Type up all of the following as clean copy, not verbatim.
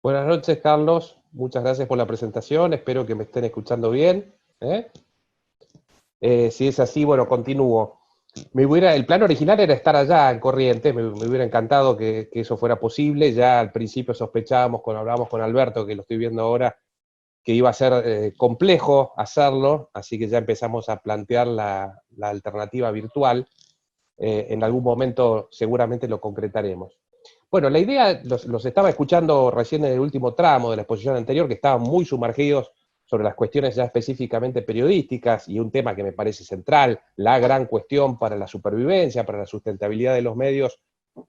Buenas noches, Carlos. Muchas gracias por la presentación. Espero que me estén escuchando bien. ¿eh? Si es así, bueno, continúo. El plan original era estar allá en Corrientes. Me hubiera encantado que eso fuera posible. Ya al principio sospechábamos, cuando hablábamos con Alberto, que lo estoy viendo ahora, que iba a ser complejo hacerlo, así que ya empezamos a plantear la alternativa virtual. En algún momento seguramente lo concretaremos. Bueno, la idea, los estaba escuchando recién en el último tramo de la exposición anterior, que estaban muy sumergidos sobre las cuestiones ya específicamente periodísticas y un tema que me parece central, la gran cuestión para la supervivencia, para la sustentabilidad de los medios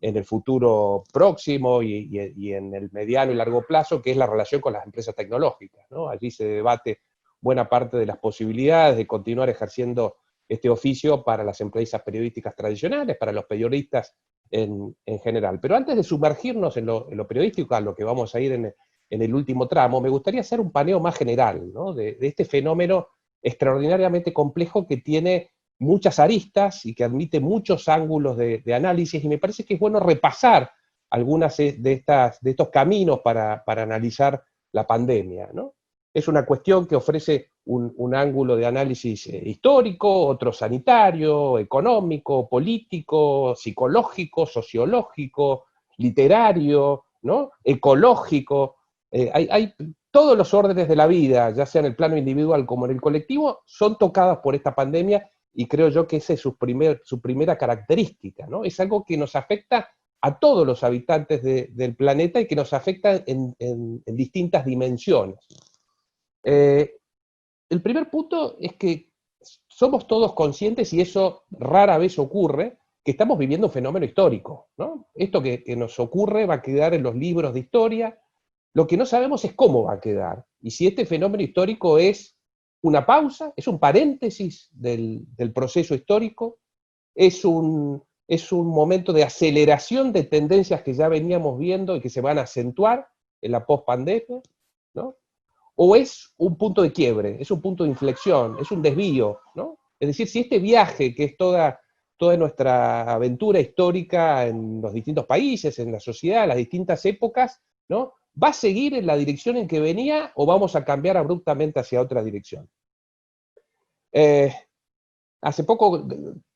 en el futuro próximo y en el mediano y largo plazo, que es la relación con las empresas tecnológicas, ¿no? Allí se debate buena parte de las posibilidades de continuar ejerciendo este oficio para las empresas periodísticas tradicionales, para los periodistas en general. Pero antes de sumergirnos en lo periodístico, a lo que vamos a ir en el último tramo, me gustaría hacer un paneo más general, ¿no? de este fenómeno extraordinariamente complejo que tiene muchas aristas y que admite muchos ángulos de análisis, y me parece que es bueno repasar algunas de estos caminos para analizar la pandemia, ¿no? Es una cuestión que ofrece un ángulo de análisis histórico, otro sanitario, económico, político, psicológico, sociológico, literario, ¿no? Ecológico. Hay todos los órdenes de la vida, ya sea en el plano individual como en el colectivo, son tocadas por esta pandemia, y creo yo que esa es su primera característica, ¿no? Es algo que nos afecta a todos los habitantes del planeta y que nos afecta en distintas dimensiones. Eh, el primer punto es que somos todos conscientes, y eso rara vez ocurre, que estamos viviendo un fenómeno histórico, ¿no? Esto que nos ocurre va a quedar en los libros de historia. Lo que no sabemos es cómo va a quedar, y si este fenómeno histórico es una pausa, es un paréntesis del proceso histórico, es un momento de aceleración de tendencias que ya veníamos viendo y que se van a acentuar en la pospandemia, ¿no? O es un punto de quiebre, es un punto de inflexión, es un desvío, ¿no? Es decir, si este viaje, que es toda nuestra aventura histórica en los distintos países, en la sociedad, en las distintas épocas, ¿no? ¿Va a seguir en la dirección en que venía o vamos a cambiar abruptamente hacia otra dirección? Eh, Hace poco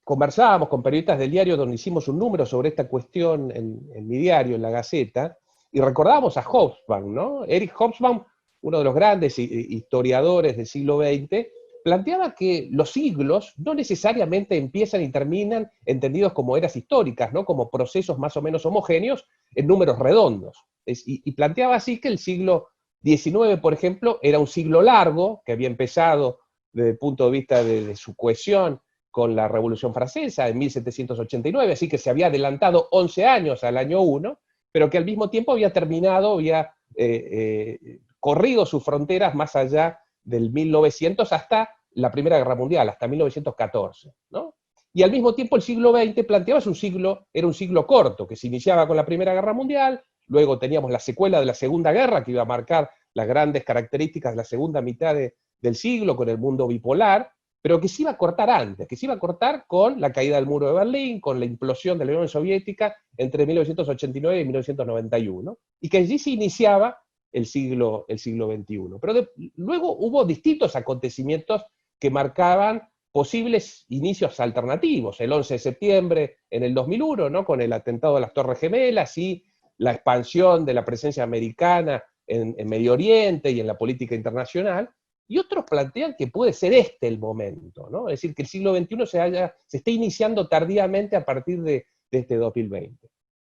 conversábamos con periodistas del diario donde hicimos un número sobre esta cuestión en mi diario, en La Gaceta, y recordábamos a Hobsbawm, ¿no? Eric Hobsbawm, uno de los grandes historiadores del siglo XX, planteaba que los siglos no necesariamente empiezan y terminan entendidos como eras históricas, ¿no? Como procesos más o menos homogéneos en números redondos. Y planteaba así que el siglo XIX, por ejemplo, era un siglo largo, que había empezado desde el punto de vista de su cohesión con la Revolución Francesa en 1789, así que se había adelantado 11 años al año 1, pero que al mismo tiempo había terminado, había corrido sus fronteras más allá del 1900 hasta la Primera Guerra Mundial, hasta 1914, ¿no? Y al mismo tiempo el siglo XX planteaba era un siglo corto, que se iniciaba con la Primera Guerra Mundial, luego teníamos la secuela de la Segunda Guerra, que iba a marcar las grandes características de la segunda mitad del siglo, con el mundo bipolar, pero que se iba a cortar antes, que se iba a cortar con la caída del muro de Berlín, con la implosión de la Unión Soviética entre 1989 y 1991, y que allí se iniciaba el siglo XXI. Pero luego hubo distintos acontecimientos que marcaban posibles inicios alternativos. El 11 de septiembre en el 2001, ¿no? Con el atentado de las Torres Gemelas y la expansión de la presencia americana en Medio Oriente y en la política internacional, y otros plantean que puede ser este el momento, ¿no? Es decir, que el siglo XXI se esté iniciando tardíamente a partir de este 2020.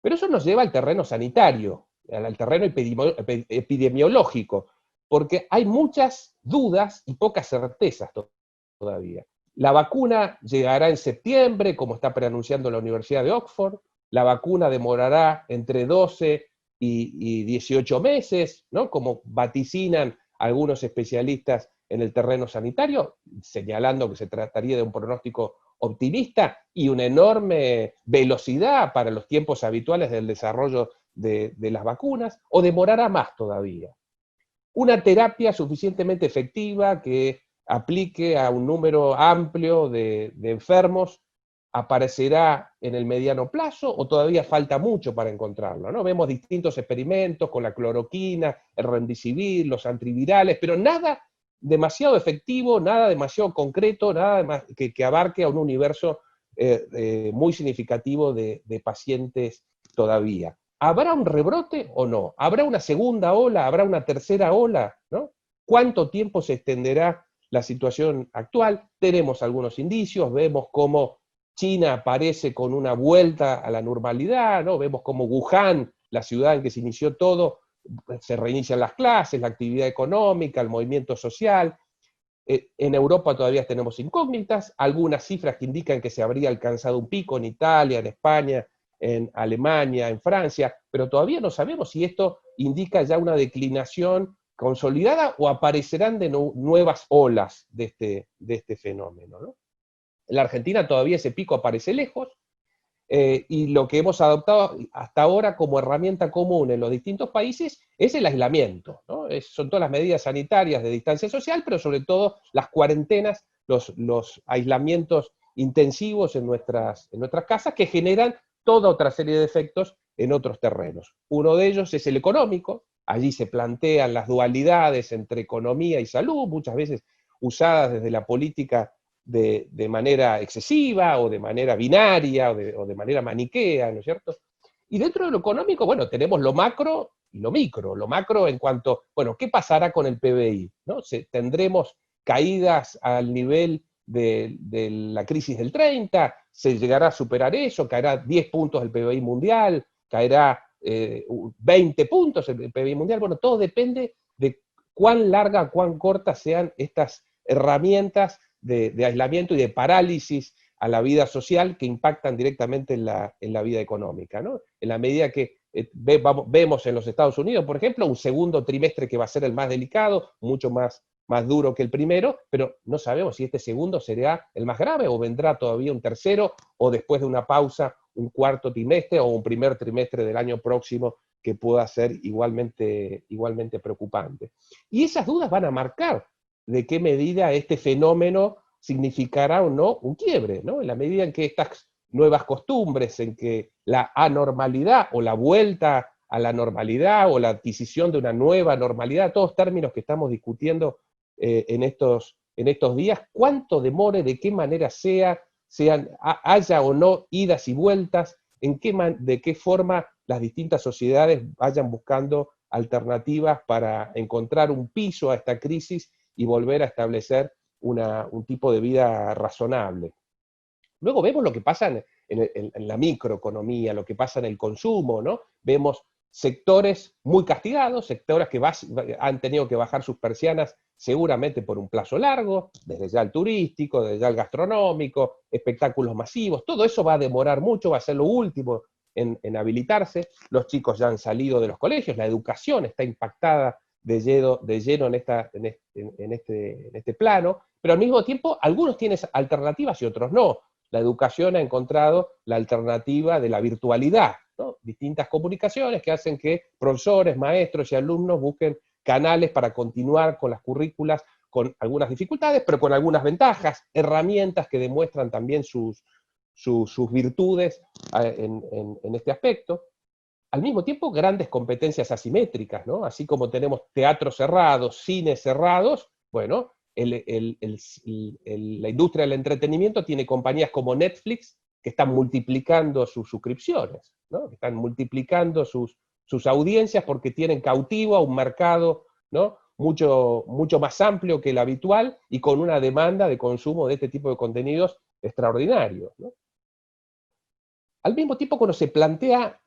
Pero eso nos lleva al terreno sanitario, al terreno epidemiológico, porque hay muchas dudas y pocas certezas todavía. La vacuna llegará en septiembre, como está preanunciando la Universidad de Oxford. La vacuna demorará entre 12 y 18 meses, ¿no? Como vaticinan algunos especialistas en el terreno sanitario, señalando que se trataría de un pronóstico optimista y una enorme velocidad para los tiempos habituales del desarrollo de las vacunas, o demorará más todavía. Una terapia suficientemente efectiva que aplique a un número amplio de enfermos ¿Aparecerá en el mediano plazo o todavía falta mucho para encontrarlo, ¿no? Vemos distintos experimentos con la cloroquina, el remdesivir, los antivirales, pero nada demasiado efectivo, nada demasiado concreto, nada que abarque a un universo muy significativo de pacientes todavía. ¿Habrá un rebrote o no? ¿Habrá una segunda ola? ¿Habrá una tercera ola? ¿No? ¿Cuánto tiempo se extenderá la situación actual? Tenemos algunos indicios, vemos cómo China aparece con una vuelta a la normalidad, ¿no? Vemos cómo Wuhan, la ciudad en que se inició todo, se reinician las clases, la actividad económica, el movimiento social. En Europa todavía tenemos incógnitas, algunas cifras que indican que se habría alcanzado un pico en Italia, en España, en Alemania, en Francia, pero todavía no sabemos si esto indica ya una declinación consolidada o aparecerán de nuevas olas de este fenómeno, ¿no? En la Argentina todavía ese pico aparece lejos, y lo que hemos adoptado hasta ahora como herramienta común en los distintos países es el aislamiento, ¿no? Son todas las medidas sanitarias de distancia social, pero sobre todo las cuarentenas, los aislamientos intensivos en nuestras casas que generan toda otra serie de efectos en otros terrenos. Uno de ellos es el económico, allí se plantean las dualidades entre economía y salud, muchas veces usadas desde la política de manera excesiva o de manera binaria o de manera maniquea, ¿no es cierto? Y dentro de lo económico, bueno, tenemos lo macro y lo micro. Lo macro en cuanto, bueno, ¿qué pasará con el PBI? ¿No? ¿Tendremos caídas al nivel de la crisis del 30? ¿Se llegará a superar eso? ¿Caerá 10 puntos el PBI mundial? ¿Caerá 20 puntos el PBI mundial? Bueno, todo depende de cuán larga, cuán cortas sean estas herramientas de aislamiento y de parálisis a la vida social que impactan directamente en la vida económica, ¿no? En la medida que vemos en los Estados Unidos, por ejemplo, un segundo trimestre que va a ser el más delicado, mucho más duro que el primero, pero no sabemos si este segundo será el más grave o vendrá todavía un tercero o después de una pausa un cuarto trimestre o un primer trimestre del año próximo que pueda ser igualmente preocupante. Y esas dudas van a marcar de qué medida este fenómeno significará o no un quiebre, ¿no? En la medida en que estas nuevas costumbres, en que la anormalidad o la vuelta a la normalidad o la adquisición de una nueva normalidad, todos términos que estamos discutiendo en estos días, cuánto demore, de qué manera haya o no idas y vueltas, de qué forma las distintas sociedades vayan buscando alternativas para encontrar un piso a esta crisis y volver a establecer un tipo de vida razonable. Luego vemos lo que pasa en la microeconomía, lo que pasa en el consumo, ¿no? Vemos sectores muy castigados, sectores que han tenido que bajar sus persianas seguramente por un plazo largo, desde ya el turístico, desde ya el gastronómico, espectáculos masivos, todo eso va a demorar mucho, va a ser lo último en habilitarse. Los chicos ya han salido de los colegios, la educación está impactada de lleno en este plano, pero al mismo tiempo algunos tienen alternativas y otros no. La educación ha encontrado la alternativa de la virtualidad, ¿no? Distintas comunicaciones que hacen que profesores, maestros y alumnos busquen canales para continuar con las currículas con algunas dificultades, pero con algunas ventajas, herramientas que demuestran también sus virtudes en este aspecto. Al mismo tiempo, grandes competencias asimétricas, ¿no? Así como tenemos teatros cerrados, cines cerrados, bueno, la industria del entretenimiento tiene compañías como Netflix que están multiplicando sus suscripciones, ¿no? Que están multiplicando sus audiencias porque tienen cautivo a un mercado, ¿no? mucho más amplio que el habitual y con una demanda de consumo de este tipo de contenidos extraordinarios, ¿no? Al mismo tiempo, cuando se plantea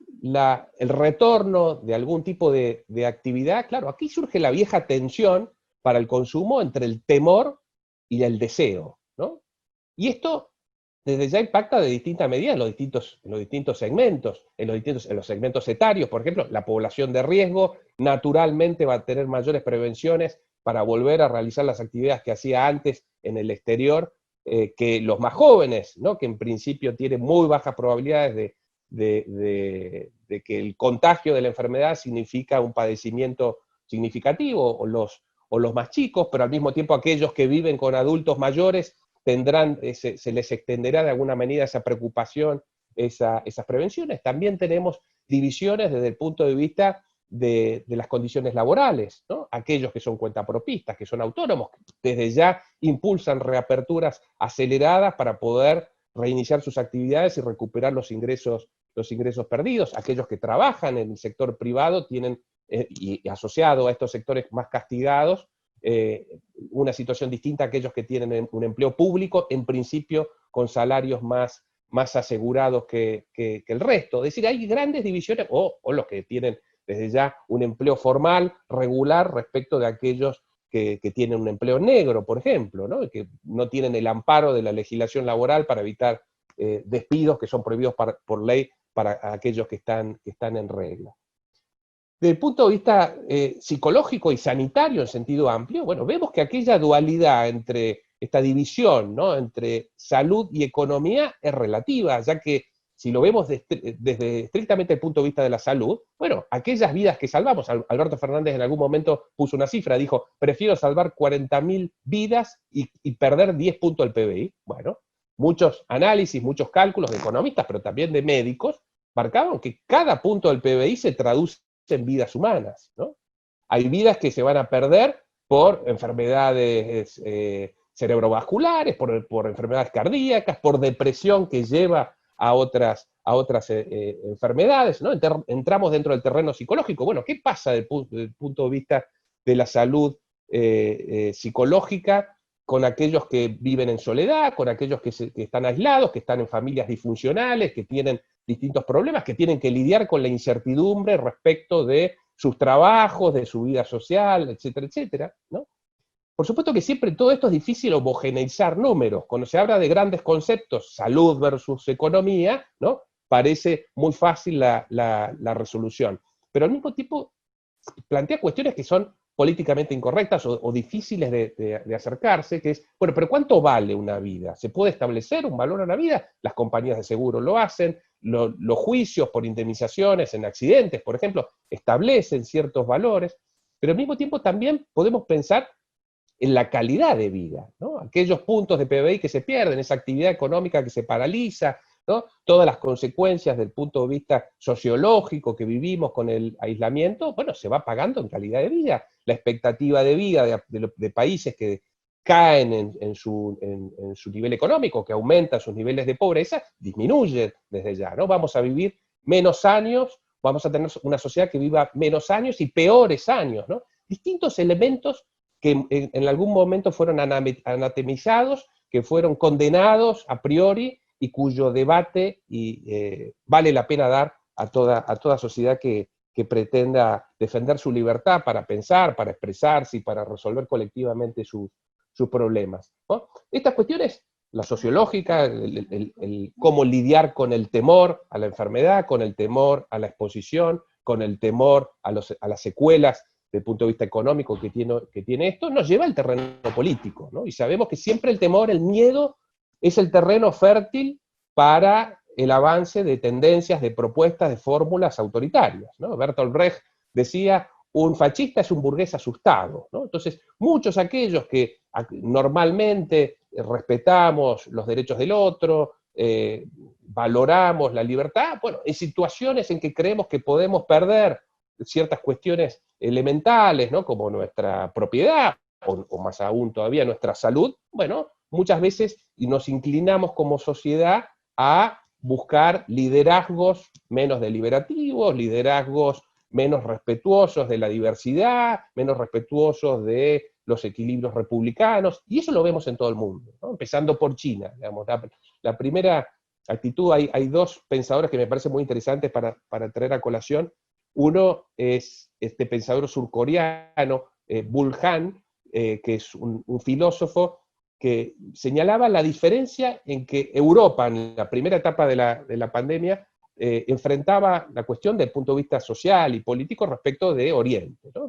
el retorno de algún tipo de actividad, claro, aquí surge la vieja tensión para el consumo entre el temor y el deseo, ¿no? Y esto desde ya impacta de distintas medidas en los distintos segmentos, en los segmentos etarios, por ejemplo, la población de riesgo naturalmente va a tener mayores prevenciones para volver a realizar las actividades que hacía antes en el exterior, que los más jóvenes, ¿no? Que en principio tienen muy bajas probabilidades de que el contagio de la enfermedad significa un padecimiento significativo, o los más chicos, pero al mismo tiempo aquellos que viven con adultos mayores se les extenderá de alguna manera esa preocupación, esas prevenciones. También tenemos divisiones desde el punto de vista de las condiciones laborales, ¿no? Aquellos que son cuentapropistas, que son autónomos, desde ya impulsan reaperturas aceleradas para poder reiniciar sus actividades y recuperar los ingresos perdidos. Aquellos que trabajan en el sector privado tienen, y asociado a estos sectores más castigados, una situación distinta a aquellos que tienen un empleo público, en principio con salarios más asegurados que el resto. Es decir, hay grandes divisiones, o los que tienen desde ya un empleo formal, regular, respecto de aquellos que tienen un empleo negro, por ejemplo, ¿no? Y que no tienen el amparo de la legislación laboral para evitar despidos que son prohibidos por ley para aquellos que están en regla. Desde el punto de vista psicológico y sanitario en sentido amplio, bueno, vemos que aquella dualidad entre esta división, ¿no?, entre salud y economía es relativa, ya que si lo vemos desde estrictamente el punto de vista de la salud, bueno, aquellas vidas que salvamos, Alberto Fernández en algún momento puso una cifra, dijo, prefiero salvar 40.000 vidas y perder 10 puntos del PBI. Bueno, muchos análisis, muchos cálculos de economistas, pero también de médicos, marcaban que cada punto del PBI se traduce en vidas humanas, ¿no? Hay vidas que se van a perder por enfermedades cerebrovasculares, por enfermedades cardíacas, por depresión que lleva a otras enfermedades, ¿no? Entramos dentro del terreno psicológico. Bueno, ¿qué pasa desde el punto de vista de la salud psicológica con aquellos que viven en soledad, con aquellos que están aislados, que están en familias disfuncionales, que tienen distintos problemas, que tienen que lidiar con la incertidumbre respecto de sus trabajos, de su vida social, etcétera, etcétera, ¿no? Por supuesto que siempre todo esto es difícil homogeneizar números. Cuando se habla de grandes conceptos, salud versus economía, ¿no?, parece muy fácil la resolución. Pero al mismo tiempo plantea cuestiones que son políticamente incorrectas o difíciles de acercarse, que es, bueno, pero ¿cuánto vale una vida? ¿Se puede establecer un valor a la vida? Las compañías de seguro lo hacen, los juicios por indemnizaciones en accidentes, por ejemplo, establecen ciertos valores, pero al mismo tiempo también podemos pensar en la calidad de vida, ¿no? Aquellos puntos de PBI que se pierden, esa actividad económica que se paraliza, ¿no? Todas las consecuencias del punto de vista sociológico que vivimos con el aislamiento, bueno, se va pagando en calidad de vida. La expectativa de vida de países que caen en su nivel económico, que aumentan sus niveles de pobreza, disminuye desde ya, ¿no? Vamos a vivir menos años, vamos a tener una sociedad que viva menos años y peores años, ¿no? Distintos elementos que en algún momento fueron anatemizados, que fueron condenados a priori y cuyo debate vale la pena dar a toda sociedad que pretenda defender su libertad para pensar, para expresarse y para resolver colectivamente sus problemas, ¿no? Estas cuestiones, la sociológica, el cómo lidiar con el temor a la enfermedad, con el temor a la exposición, con el temor a las secuelas desde el punto de vista económico que tiene esto, nos lleva al terreno político, ¿no? Y sabemos que siempre el temor, el miedo, es el terreno fértil para el avance de tendencias, de propuestas, de fórmulas autoritarias, ¿no? Bertolt Brecht decía, un fascista es un burgués asustado, ¿no? Entonces, muchos aquellos que normalmente respetamos los derechos del otro, valoramos la libertad, bueno, en situaciones en que creemos que podemos perder ciertas cuestiones elementales, ¿no?, como nuestra propiedad, o más aún todavía nuestra salud, bueno, muchas veces nos inclinamos como sociedad a buscar liderazgos menos deliberativos, liderazgos menos respetuosos de la diversidad, menos respetuosos de los equilibrios republicanos, y eso lo vemos en todo el mundo, ¿no? Empezando por China, digamos. La primera actitud, hay dos pensadores que me parecen muy interesantes para traer a colación. Uno es este pensador surcoreano, Bull Han, que es un filósofo que señalaba la diferencia en que Europa, en la primera etapa de la pandemia, enfrentaba la cuestión desde el punto de vista social y político respecto de Oriente, ¿no?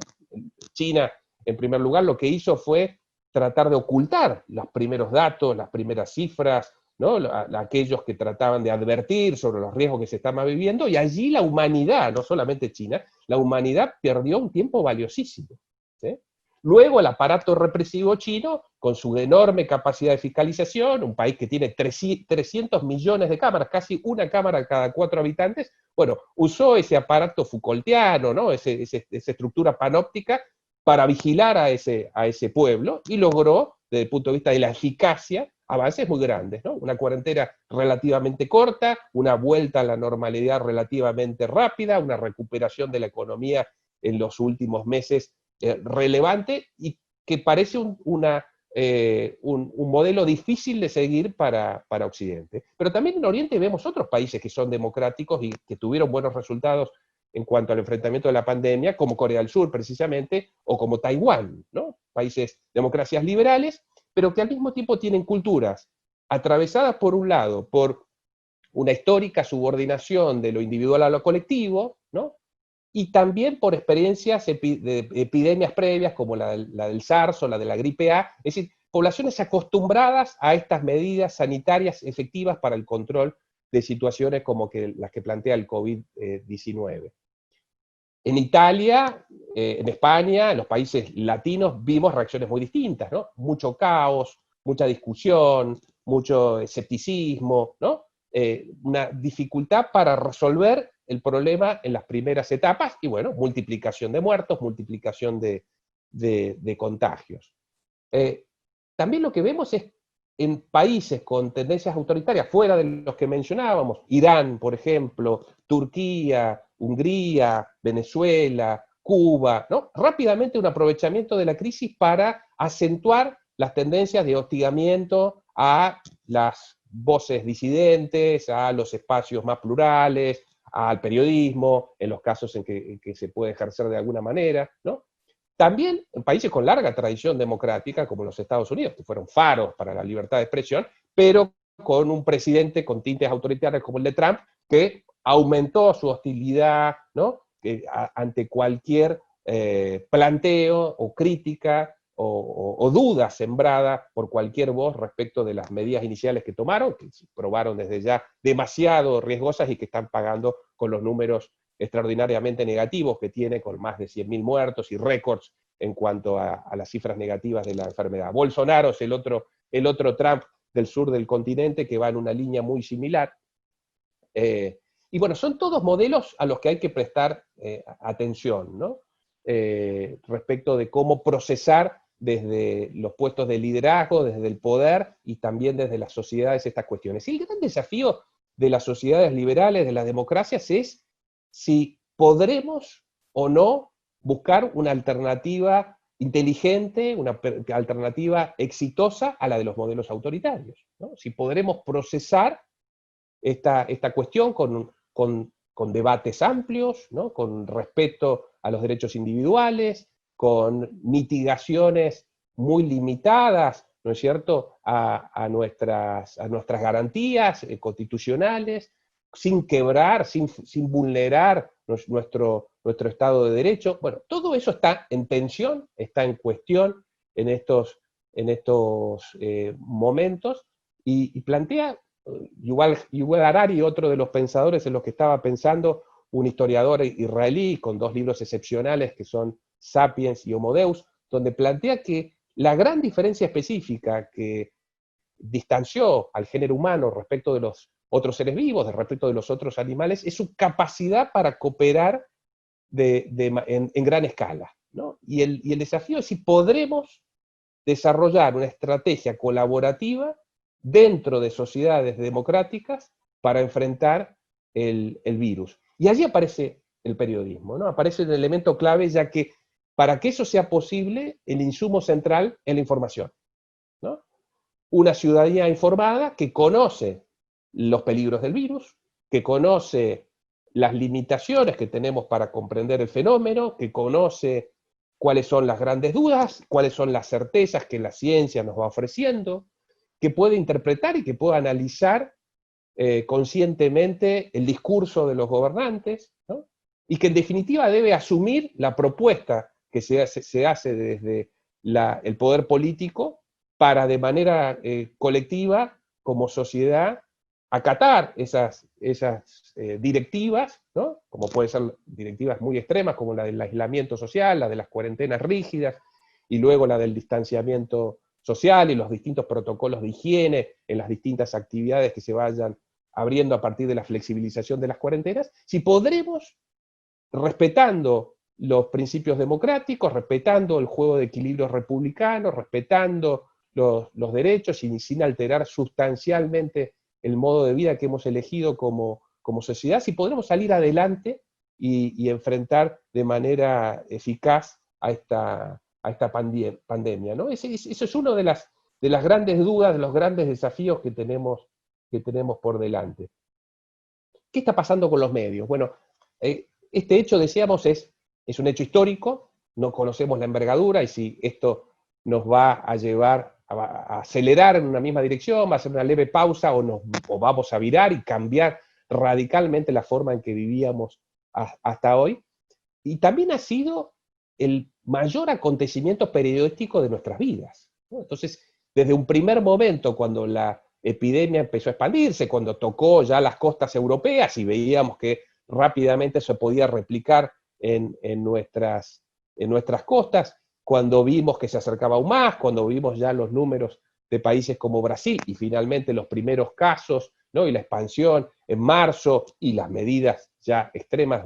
China, en primer lugar, lo que hizo fue tratar de ocultar los primeros datos, las primeras cifras, ¿no?, aquellos que trataban de advertir sobre los riesgos que se estaban viviendo, y allí la humanidad, no solamente China, la humanidad perdió un tiempo valiosísimo, ¿sí? Luego el aparato represivo chino, con su enorme capacidad de fiscalización, un país que tiene 300 millones de cámaras, casi una cámara cada 4 habitantes, bueno, usó ese aparato Foucaultiano, ¿no? Esa estructura panóptica para vigilar a ese pueblo y logró, desde el punto de vista de la eficacia, avances muy grandes, ¿no? Una cuarentena relativamente corta, una vuelta a la normalidad relativamente rápida, una recuperación de la economía en los últimos meses relevante y que parece un modelo difícil de seguir para Occidente. Pero también en Oriente vemos otros países que son democráticos y que tuvieron buenos resultados en cuanto al enfrentamiento de la pandemia, como Corea del Sur precisamente, o como Taiwán, ¿no? Países, democracias liberales, pero que al mismo tiempo tienen culturas atravesadas por un lado por una histórica subordinación de lo individual a lo colectivo, ¿no? Y también por experiencias de epidemias previas como la del SARS o la de la gripe A, es decir, poblaciones acostumbradas a estas medidas sanitarias efectivas para el control de situaciones como las que plantea el COVID-19. En Italia, en España, en los países latinos, vimos reacciones muy distintas, ¿no? Mucho caos, mucha discusión, mucho escepticismo, ¿no? Una dificultad para resolver el problema en las primeras etapas y, bueno, multiplicación de muertos, multiplicación de contagios. También lo que vemos es en países con tendencias autoritarias, fuera de los que mencionábamos, Irán, por ejemplo, Turquía, Hungría, Venezuela, Cuba, ¿no? Rápidamente un aprovechamiento de la crisis para acentuar las tendencias de hostigamiento a las voces disidentes, a los espacios más plurales, al periodismo, en los casos en que se puede ejercer de alguna manera, ¿no? También en países con larga tradición democrática, como los Estados Unidos, que fueron faros para la libertad de expresión, pero con un presidente con tintes autoritarios como el de Trump, que aumentó su hostilidad, ¿no? Ante cualquier planteo o crítica o duda sembrada por cualquier voz respecto de las medidas iniciales que tomaron, que se probaron desde ya demasiado riesgosas y que están pagando con los números extraordinariamente negativos que tiene, con más de 100.000 muertos y récords en cuanto a las cifras negativas de la enfermedad. Bolsonaro es el otro Trump del sur del continente que va en una línea muy similar. Y bueno, son todos modelos a los que hay que prestar atención, ¿no? Respecto de cómo procesar desde los puestos de liderazgo, desde el poder y también desde las sociedades estas cuestiones. Y el gran desafío de las sociedades liberales, de las democracias, es si podremos o no buscar una alternativa inteligente, una alternativa exitosa a la de los modelos autoritarios, ¿no? Si podremos procesar esta cuestión con debates amplios, ¿no? Con respeto a los derechos individuales, con mitigaciones muy limitadas, ¿no es cierto?, a nuestras garantías constitucionales, sin quebrar, sin vulnerar nuestro Estado de Derecho. Bueno, todo eso está en tensión, está en cuestión en estos momentos, y plantea Yuval Harari, otro de los pensadores en los que estaba pensando, un historiador israelí con 2 libros excepcionales que son Sapiens y Homo Deus, donde plantea que la gran diferencia específica que distanció al género humano respecto de los otros seres vivos, respecto de los otros animales, es su capacidad para cooperar en gran escala, ¿no? Y el desafío es si podremos desarrollar una estrategia colaborativa dentro de sociedades democráticas para enfrentar el virus. Y allí aparece el periodismo, ¿no? Aparece un elemento clave, ya que para que eso sea posible, el insumo central es la información, ¿no? Una ciudadanía informada que conoce los peligros del virus, que conoce las limitaciones que tenemos para comprender el fenómeno, que conoce cuáles son las grandes dudas, cuáles son las certezas que la ciencia nos va ofreciendo, que puede interpretar y que puede analizar conscientemente el discurso de los gobernantes, ¿no? Y que en definitiva debe asumir la propuesta que se hace desde el poder político para de manera colectiva, como sociedad, acatar esas directivas, ¿no? Como pueden ser directivas muy extremas, como la del aislamiento social, la de las cuarentenas rígidas, y luego la del distanciamiento social y los distintos protocolos de higiene en las distintas actividades que se vayan abriendo a partir de la flexibilización de las cuarentenas, si podremos, respetando los principios democráticos, respetando el juego de equilibrios republicanos, respetando los derechos y sin alterar sustancialmente el modo de vida que hemos elegido como sociedad, si podremos salir adelante y enfrentar de manera eficaz a esta pandemia, ¿no? Eso es uno de las grandes dudas, de los grandes desafíos que tenemos por delante. ¿Qué está pasando con los medios? Bueno, este hecho, decíamos, es un hecho histórico, no conocemos la envergadura, y si esto nos va a llevar a acelerar en una misma dirección, va a ser una leve pausa, o vamos a virar y cambiar radicalmente la forma en que vivíamos hasta hoy. Y también ha sido el mayor acontecimiento periodístico de nuestras vidas, ¿no? Entonces, desde un primer momento, cuando la epidemia empezó a expandirse, cuando tocó ya las costas europeas y veíamos que rápidamente se podía replicar en nuestras costas, cuando vimos que se acercaba aún más, cuando vimos ya los números de países como Brasil y finalmente los primeros casos, ¿no? Y la expansión en marzo y las medidas ya extremas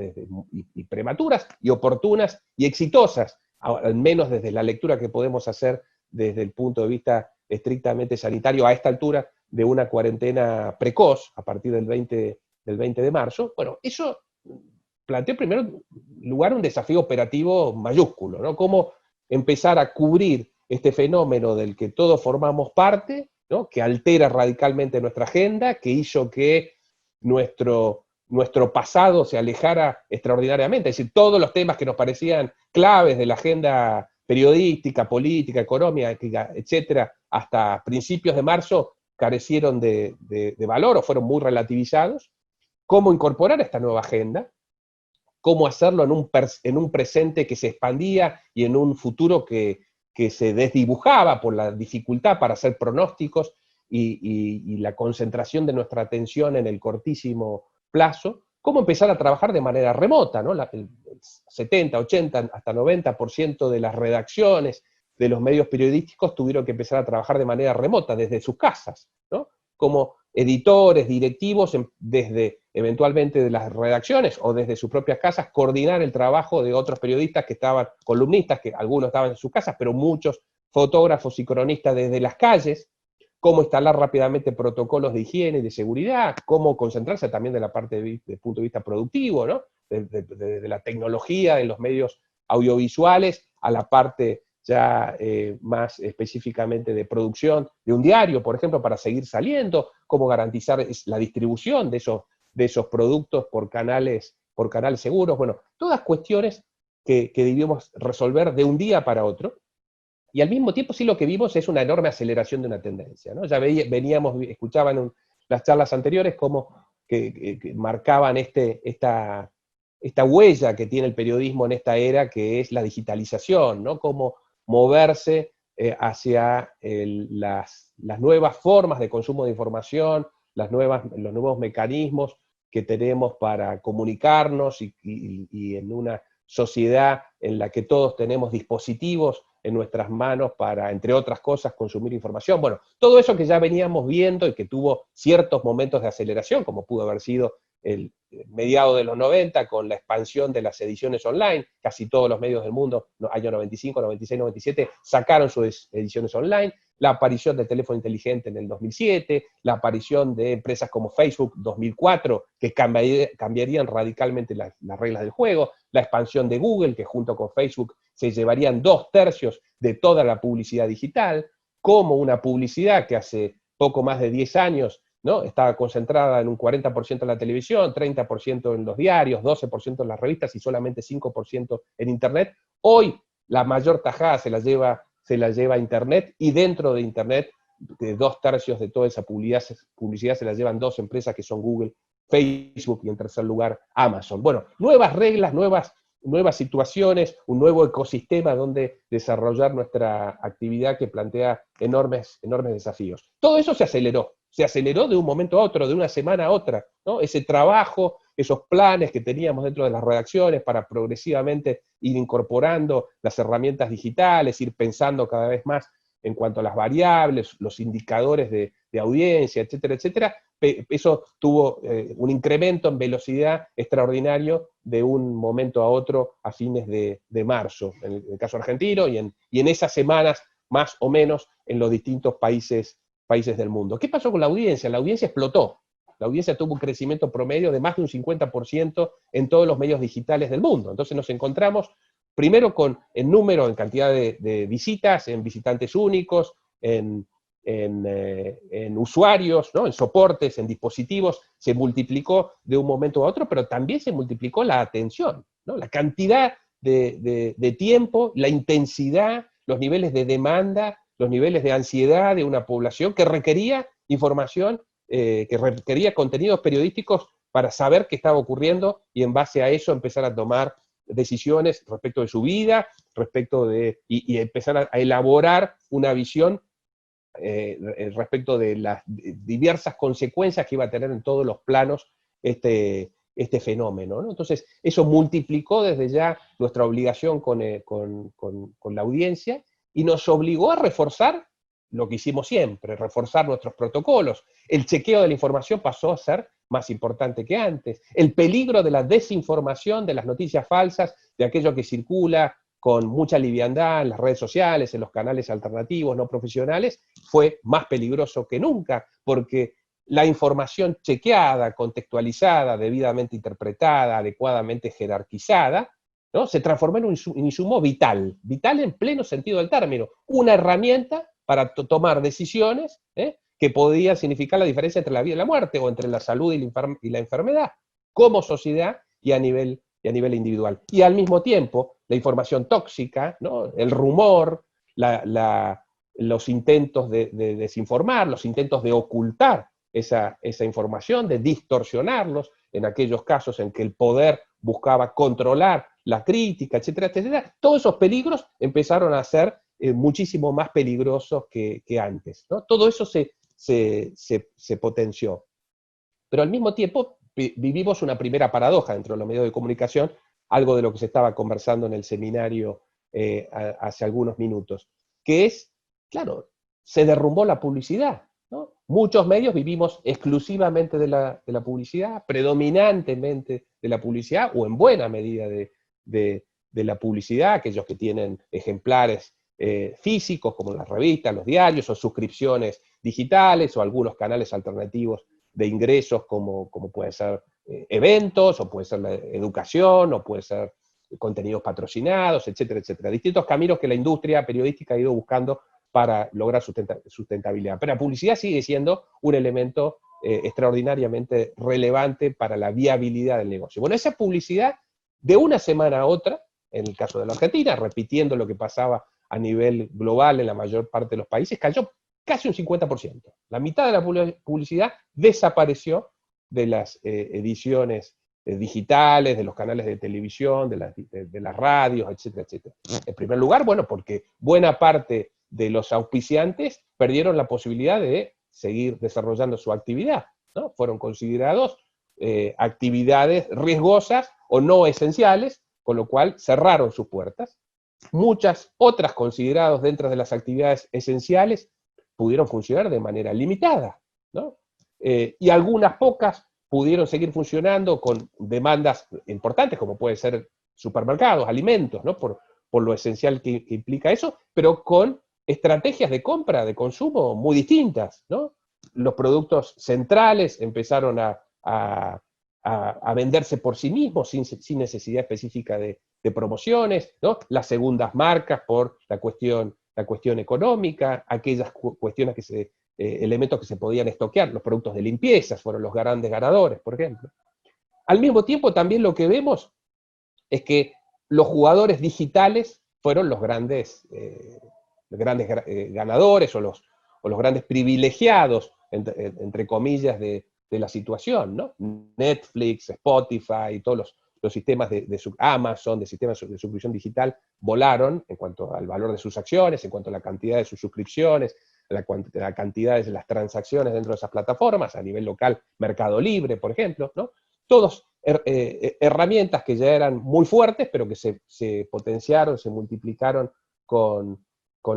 y prematuras y oportunas y exitosas, al menos desde la lectura que podemos hacer desde el punto de vista estrictamente sanitario a esta altura de una cuarentena precoz a partir del 20 de marzo. Bueno, eso planteó en primer lugar un desafío operativo mayúsculo, ¿no? Cómo empezar a cubrir este fenómeno del que todos formamos parte, ¿no? Que altera radicalmente nuestra agenda, que hizo que nuestro pasado se alejara extraordinariamente, es decir, todos los temas que nos parecían claves de la agenda periodística, política, económica, etcétera, hasta principios de marzo carecieron de valor o fueron muy relativizados. Cómo incorporar esta nueva agenda, cómo hacerlo en un presente que se expandía y en un futuro que se desdibujaba por la dificultad para hacer pronósticos y la concentración de nuestra atención en el cortísimo plazo, cómo empezar a trabajar de manera remota, ¿no? El 70, 80, hasta 90% de las redacciones de los medios periodísticos tuvieron que empezar a trabajar de manera remota, desde sus casas, ¿no? Como editores, directivos, desde eventualmente de las redacciones o desde sus propias casas, coordinar el trabajo de otros periodistas que estaban, columnistas, que algunos estaban en sus casas, pero muchos fotógrafos y cronistas desde las calles, cómo instalar rápidamente protocolos de higiene y de seguridad, cómo concentrarse también de la parte del punto de vista productivo, ¿no? De la tecnología en los medios audiovisuales a la parte ya más específicamente de producción de un diario, por ejemplo, para seguir saliendo, cómo garantizar la distribución de esos productos por canales seguros. Bueno, todas cuestiones que debimos resolver de un día para otro, y al mismo tiempo sí lo que vimos es una enorme aceleración de una tendencia, ¿no? Ya escuchaban en las charlas anteriores cómo que marcaban esta huella que tiene el periodismo en esta era, que es la digitalización, ¿no? Cómo moverse hacia las nuevas formas de consumo de información, los nuevos mecanismos que tenemos para comunicarnos y en una sociedad en la que todos tenemos dispositivos en nuestras manos para, entre otras cosas, consumir información. Bueno, todo eso que ya veníamos viendo y que tuvo ciertos momentos de aceleración, como pudo haber sido el mediado de los 90 con la expansión de las ediciones online, casi todos los medios del mundo, año 95, 96, 97, sacaron sus ediciones online, la aparición del teléfono inteligente en el 2007, la aparición de empresas como Facebook 2004, que cambiarían radicalmente las reglas del juego, la expansión de Google, que junto con Facebook se llevarían 2/3 de toda la publicidad digital, como una publicidad que hace poco más de 10 años, ¿no? Estaba concentrada en un 40% en la televisión, 30% en los diarios, 12% en las revistas y solamente 5% en Internet. Hoy la mayor tajada se la lleva Internet, y dentro de Internet, de 2/3 de toda esa publicidad se la llevan dos empresas que son Google, Facebook y en tercer lugar Amazon. Bueno, nuevas reglas, nuevas situaciones, un nuevo ecosistema donde desarrollar nuestra actividad que plantea enormes desafíos. Todo eso se aceleró de un momento a otro, de una semana a otra, ¿no? Ese trabajo esos planes que teníamos dentro de las redacciones para progresivamente ir incorporando las herramientas digitales, ir pensando cada vez más en cuanto a las variables, los indicadores de audiencia, etcétera, etcétera. Eso tuvo un incremento en velocidad extraordinario de un momento a otro a fines de marzo, en el caso argentino, y en esas semanas más o menos en los distintos países del mundo. ¿Qué pasó con la audiencia? La audiencia explotó. La audiencia tuvo un crecimiento promedio de más de un 50% en todos los medios digitales del mundo. Entonces nos encontramos primero con el número, en cantidad de visitas, en visitantes únicos, en usuarios, ¿no? En soportes, en dispositivos, se multiplicó de un momento a otro, pero también se multiplicó la atención, ¿no? La cantidad de tiempo, la intensidad, los niveles de demanda, los niveles de ansiedad de una población que requería información, que requería contenidos periodísticos para saber qué estaba ocurriendo y en base a eso empezar a tomar decisiones respecto de su vida, respecto y empezar a elaborar una visión respecto de las diversas consecuencias que iba a tener en todos los planos este fenómeno, ¿no? Entonces, eso multiplicó desde ya nuestra obligación con la audiencia y nos obligó a reforzar lo que hicimos siempre, reforzar nuestros protocolos. El chequeo de la información pasó a ser más importante que antes. El peligro de la desinformación, de las noticias falsas, de aquello que circula con mucha liviandad en las redes sociales, en los canales alternativos, no profesionales, fue más peligroso que nunca, porque la información chequeada, contextualizada, debidamente interpretada, adecuadamente jerarquizada, ¿no? Se transformó en un insumo vital, vital en pleno sentido del término, una herramienta para tomar decisiones que podían significar la diferencia entre la vida y la muerte, o entre la salud y la enfermedad, como sociedad y a nivel individual. Y al mismo tiempo, la información tóxica, ¿no? El rumor, los intentos de desinformar, los intentos de ocultar esa información, de distorsionarlos, en aquellos casos en que el poder buscaba controlar la crítica, etcétera, etcétera, todos esos peligros empezaron a ser muchísimo más peligrosos que antes, ¿no? Todo eso se potenció. Pero al mismo tiempo vivimos una primera paradoja dentro de los medios de comunicación, algo de lo que se estaba conversando en el seminario hace algunos minutos, que es, claro, se derrumbó la publicidad, ¿no? Muchos medios vivimos exclusivamente de la publicidad, predominantemente de la publicidad, o en buena medida de la publicidad, aquellos que tienen ejemplares físicos, como las revistas, los diarios, o suscripciones digitales, o algunos canales alternativos de ingresos, como pueden ser eventos, o puede ser la educación, o puede ser contenidos patrocinados, etcétera, etcétera. Distintos caminos que la industria periodística ha ido buscando para lograr sustentabilidad. Pero la publicidad sigue siendo un elemento extraordinariamente relevante para la viabilidad del negocio. Bueno, esa publicidad, de una semana a otra, en el caso de la Argentina, repitiendo lo que pasaba a nivel global en la mayor parte de los países, cayó casi un 50%. La mitad de la publicidad desapareció de las ediciones digitales, de los canales de televisión, de las radios, etcétera, etcétera. En primer lugar, bueno, porque buena parte de los auspiciantes perdieron la posibilidad de seguir desarrollando su actividad, ¿no? Fueron considerados actividades riesgosas o no esenciales, con lo cual cerraron sus puertas. Muchas otras consideradas dentro de las actividades esenciales pudieron funcionar de manera limitada, ¿no? Y algunas pocas pudieron seguir funcionando con demandas importantes, como puede ser supermercados, alimentos, ¿no? Por lo esencial que implica eso, pero con estrategias de compra, de consumo muy distintas, ¿no? Los productos centrales empezaron a venderse por sí mismos, sin necesidad específica de promociones, ¿no? Las segundas marcas por la cuestión económica, aquellas cuestiones elementos que se podían estoquear, los productos de limpieza fueron los grandes ganadores, por ejemplo. Al mismo tiempo, también lo que vemos es que los jugadores digitales fueron los grandes ganadores o los grandes privilegiados, entre comillas, de la situación, ¿no? Netflix, Spotify, todos los sistemas Amazon, de sistemas de suscripción digital, volaron en cuanto al valor de sus acciones, en cuanto a la cantidad de sus suscripciones, la cantidad de las transacciones dentro de esas plataformas, a nivel local, Mercado Libre, por ejemplo, ¿no? Todos herramientas que ya eran muy fuertes, pero que se potenciaron, se multiplicaron con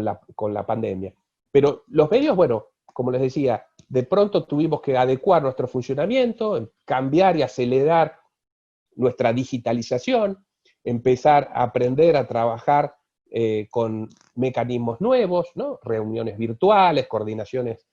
la pandemia. Pero los medios, bueno, como les decía, de pronto tuvimos que adecuar nuestro funcionamiento, cambiar y acelerar nuestra digitalización, empezar a aprender a trabajar con mecanismos nuevos, ¿no? Reuniones virtuales, coordinaciones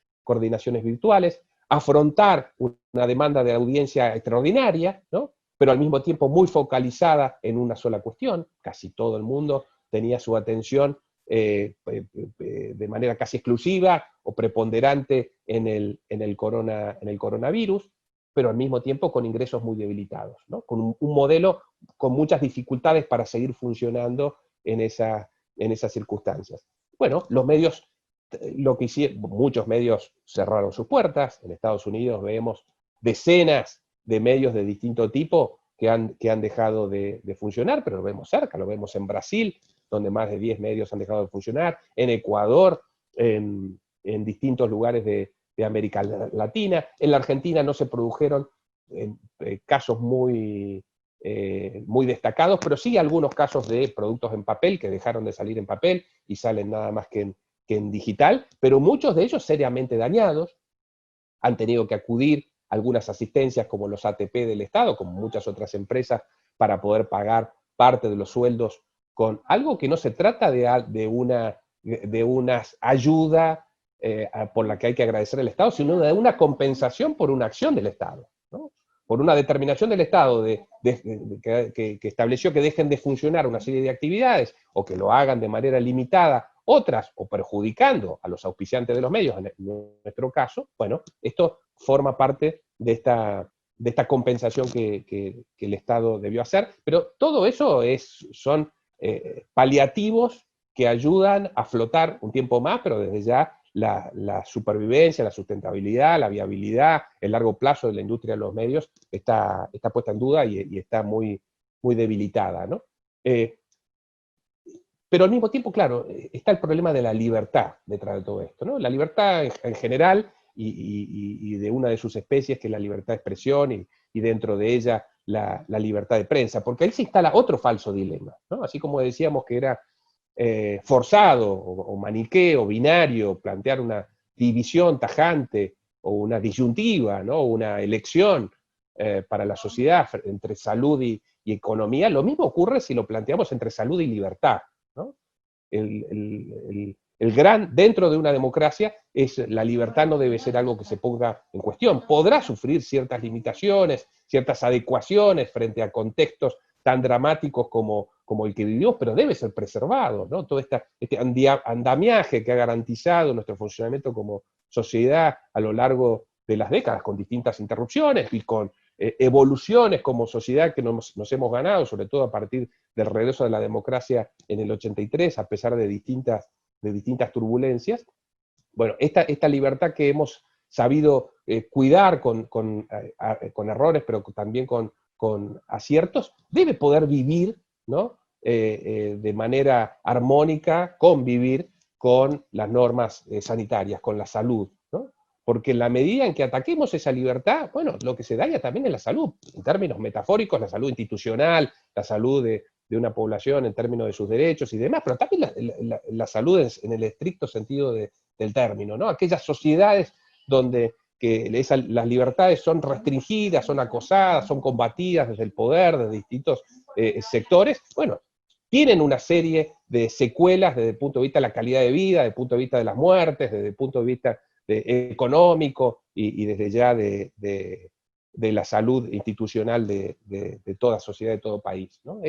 virtuales, afrontar una demanda de audiencia extraordinaria, ¿no? Pero al mismo tiempo muy focalizada en una sola cuestión. Casi todo el mundo tenía su atención de manera casi exclusiva o preponderante en el coronavirus, pero al mismo tiempo con ingresos muy debilitados, ¿no? Con un modelo con muchas dificultades para seguir funcionando en esas circunstancias. Bueno, los medios, lo que hicieron, muchos medios cerraron sus puertas. En Estados Unidos vemos decenas de medios de distinto tipo que han dejado de funcionar, pero lo vemos cerca, lo vemos en Brasil, donde más de 10 medios han dejado de funcionar, en Ecuador, en distintos lugares de América Latina. En la Argentina no se produjeron casos muy destacados, pero sí algunos casos de productos en papel que dejaron de salir en papel y salen nada más que en digital, pero muchos de ellos seriamente dañados, han tenido que acudir a algunas asistencias como los ATP del Estado, como muchas otras empresas, para poder pagar parte de los sueldos con algo que no se trata de una ayuda por la que hay que agradecer al Estado, sino de una compensación por una acción del Estado, ¿no? Por una determinación del Estado que estableció que dejen de funcionar una serie de actividades o que lo hagan de manera limitada otras, o perjudicando a los auspiciantes de los medios, en nuestro caso. Bueno, esto forma parte de esta compensación que el Estado debió hacer, pero todo eso son paliativos que ayudan a flotar un tiempo más, pero desde ya la supervivencia, la sustentabilidad, la viabilidad, el largo plazo de la industria de los medios está puesta en duda y está muy, muy debilitada, ¿no? Pero al mismo tiempo, claro, está el problema de la libertad detrás de todo esto, ¿no? La libertad en general y de una de sus especies, que es la libertad de expresión, y dentro de ella la libertad de prensa, porque ahí se instala otro falso dilema, ¿no? Así como decíamos que era forzado o maniqueo, binario, plantear una división tajante o una disyuntiva, ¿no? Una elección para la sociedad entre salud y economía, lo mismo ocurre si lo planteamos entre salud y libertad, ¿no? Dentro de una democracia, la libertad no debe ser algo que se ponga en cuestión. Podrá sufrir ciertas limitaciones, ciertas adecuaciones frente a contextos tan dramáticos como el que vivimos, pero debe ser preservado, ¿no? Todo este andamiaje que ha garantizado nuestro funcionamiento como sociedad a lo largo de las décadas, con distintas interrupciones y con evoluciones como sociedad que nos hemos ganado, sobre todo a partir del regreso de la democracia en el 83, a pesar de distintas turbulencias. Bueno, esta libertad que hemos sabido cuidar con errores, pero también con aciertos, debe poder vivir, ¿no? De manera armónica, convivir con las normas sanitarias, con la salud, ¿no? Porque en la medida en que ataquemos esa libertad, bueno, lo que se daña también es la salud, en términos metafóricos, la salud institucional, la salud de una población en términos de sus derechos y demás, pero también la salud en el estricto sentido del término, ¿no? Aquellas sociedades donde las libertades son restringidas, son acosadas, son combatidas desde el poder, desde distintos sectores, bueno, tienen una serie de secuelas desde el punto de vista de la calidad de vida, desde el punto de vista de las muertes, desde el punto de vista económico y desde ya de la salud institucional de toda sociedad, de todo país, ¿no?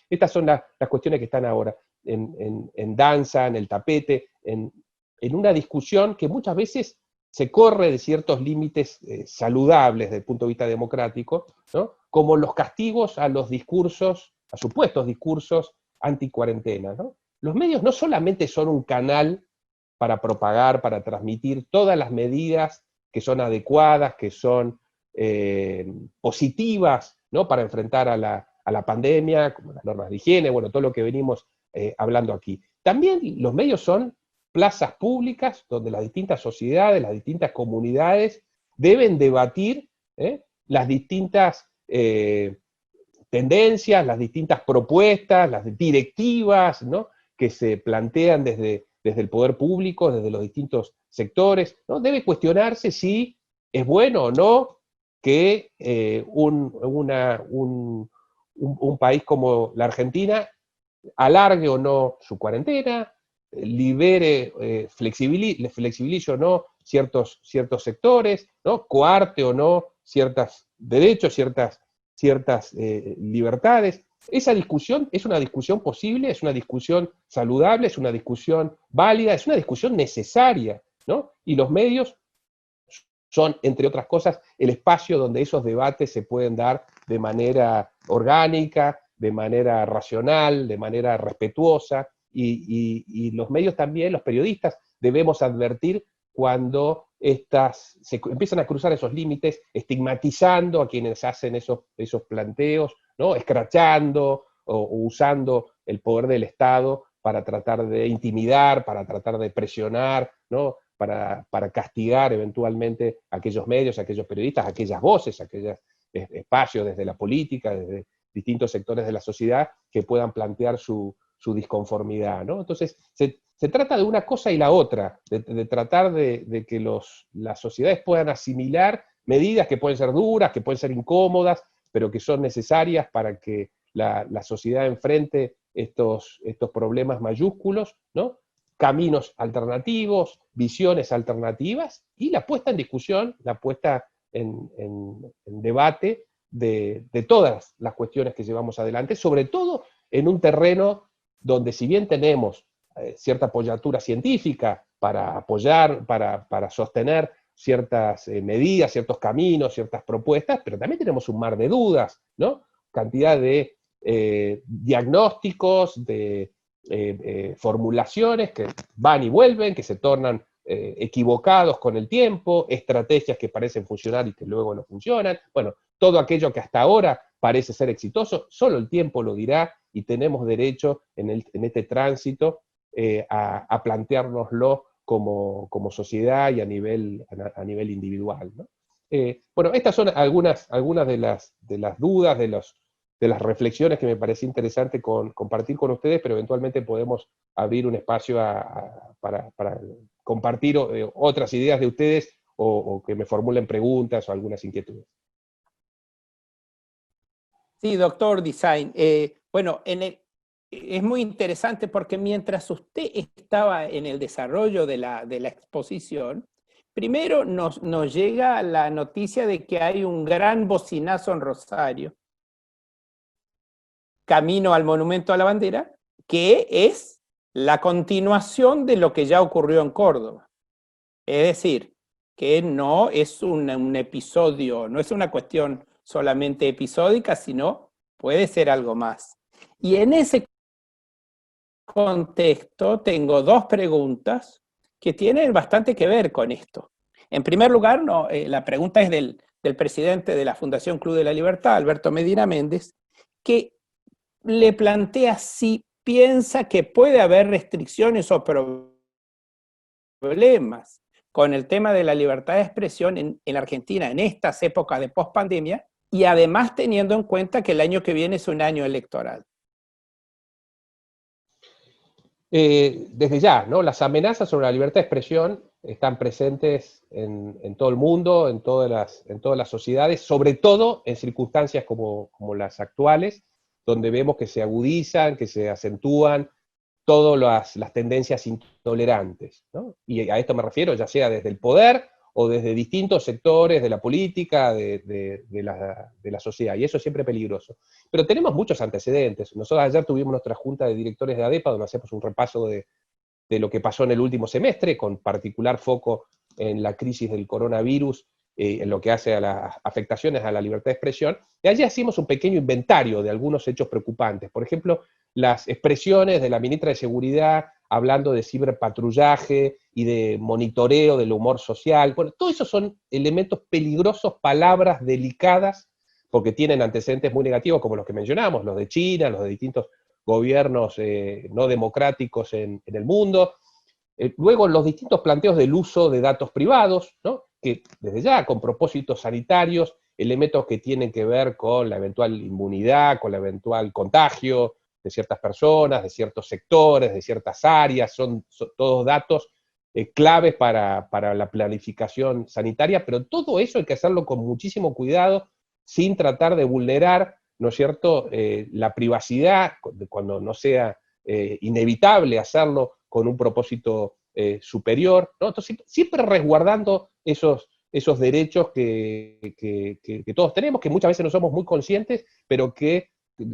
Estas son las cuestiones que están ahora en danza, en el tapete, en una discusión que muchas veces se corre de ciertos límites saludables desde el punto de vista democrático, ¿no? Como los castigos a los discursos, a supuestos discursos anticuarentena, ¿no? Los medios no solamente son un canal para propagar, para transmitir todas las medidas que son adecuadas, que son positivas, ¿no? Para enfrentar a la pandemia, como las normas de higiene, bueno, todo lo que venimos hablando aquí. También los medios son plazas públicas donde las distintas sociedades, las distintas comunidades deben debatir las distintas tendencias, las distintas propuestas, las directivas, ¿no?, que se plantean desde el poder público, desde los distintos sectores, ¿no? Debe cuestionarse si es bueno o no que un país como la Argentina alargue o no su cuarentena, libere, flexibilice o no ciertos sectores, ¿no?, coarte o no ciertos derechos, ciertas libertades. Esa discusión es una discusión posible, es una discusión saludable, es una discusión válida, es una discusión necesaria, ¿no? Y los medios son, entre otras cosas, el espacio donde esos debates se pueden dar de manera orgánica, de manera racional, de manera respetuosa, y los medios también, los periodistas, debemos advertir cuando se empiezan a cruzar esos límites, estigmatizando a quienes hacen esos planteos, ¿no?, escrachando o usando el poder del Estado para tratar de intimidar, para tratar de presionar, ¿no?, para castigar eventualmente a aquellos medios, a aquellos periodistas, a aquellas voces, a aquellos espacios desde la política, desde distintos sectores de la sociedad que puedan plantear su disconformidad, ¿no? Entonces, se trata de una cosa y la otra, de tratar de que las sociedades puedan asimilar medidas que pueden ser duras, que pueden ser incómodas, pero que son necesarias para que la sociedad enfrente estos problemas mayúsculos, ¿no? Caminos alternativos, visiones alternativas, y la puesta en discusión, la puesta en debate de todas las cuestiones que llevamos adelante, sobre todo en un terreno donde, si bien tenemos cierta apoyatura científica para apoyar, para sostener ciertas medidas, ciertos caminos, ciertas propuestas, pero también tenemos un mar de dudas, ¿no? Cantidad de diagnósticos, de formulaciones que van y vuelven, que se tornan equivocados con el tiempo, estrategias que parecen funcionar y que luego no funcionan. Bueno, todo aquello que hasta ahora parece ser exitoso, solo el tiempo lo dirá, y tenemos derecho en este tránsito a planteárnoslo como sociedad y a nivel individual, ¿no? Bueno, estas son algunas de las dudas, de las reflexiones que me parecía interesante compartir con ustedes, pero eventualmente podemos abrir un espacio para compartir otras ideas de ustedes, o que me formulen preguntas o algunas inquietudes. Sí, doctor Design. Bueno, es muy interesante porque mientras usted estaba en el desarrollo de la exposición, primero nos llega la noticia de que hay un gran bocinazo en Rosario, camino al Monumento a la Bandera, que es la continuación de lo que ya ocurrió en Córdoba. Es decir, que no es un episodio, no es una cuestión solamente episódica, sino puede ser algo más. Y en ese contexto tengo dos preguntas que tienen bastante que ver con esto. En primer lugar, la pregunta es del presidente de la Fundación Club de la Libertad, Alberto Medina Méndez, que le plantea si piensa que puede haber restricciones o problemas con el tema de la libertad de expresión en Argentina en estas épocas de pospandemia, y además teniendo en cuenta que el año que viene es un año electoral. Desde ya, ¿no?, las amenazas sobre la libertad de expresión están presentes en todo el mundo, en todas las sociedades, sobre todo en circunstancias como las actuales, donde vemos que se agudizan, que se acentúan todas las tendencias intolerantes, ¿no? Y a esto me refiero, ya sea desde el poder o desde distintos sectores de la política, de la sociedad, y eso es siempre peligroso. Pero tenemos muchos antecedentes. Nosotros ayer tuvimos nuestra junta de directores de ADEPA, donde hacemos un repaso de lo que pasó en el último semestre, con particular foco en la crisis del coronavirus, en lo que hace a las afectaciones a la libertad de expresión, y allí hicimos un pequeño inventario de algunos hechos preocupantes. Por ejemplo, las expresiones de la ministra de Seguridad hablando de ciberpatrullaje y de monitoreo del humor social. Bueno, todo eso son elementos peligrosos, palabras delicadas, porque tienen antecedentes muy negativos, como los que mencionamos, los de China, los de distintos gobiernos no democráticos en el mundo. Luego, los distintos planteos del uso de datos privados, ¿no?, que desde ya, con propósitos sanitarios elementos que tienen que ver con la eventual inmunidad, con la eventual contagio de ciertas personas, de ciertos sectores, de ciertas áreas, son todos datos claves para la planificación sanitaria, pero todo eso hay que hacerlo con muchísimo cuidado, sin tratar de vulnerar, ¿no es cierto?, la privacidad, cuando no sea inevitable hacerlo con un propósito superior, ¿no? Entonces, siempre resguardando esos derechos que todos tenemos, que muchas veces no somos muy conscientes, pero que,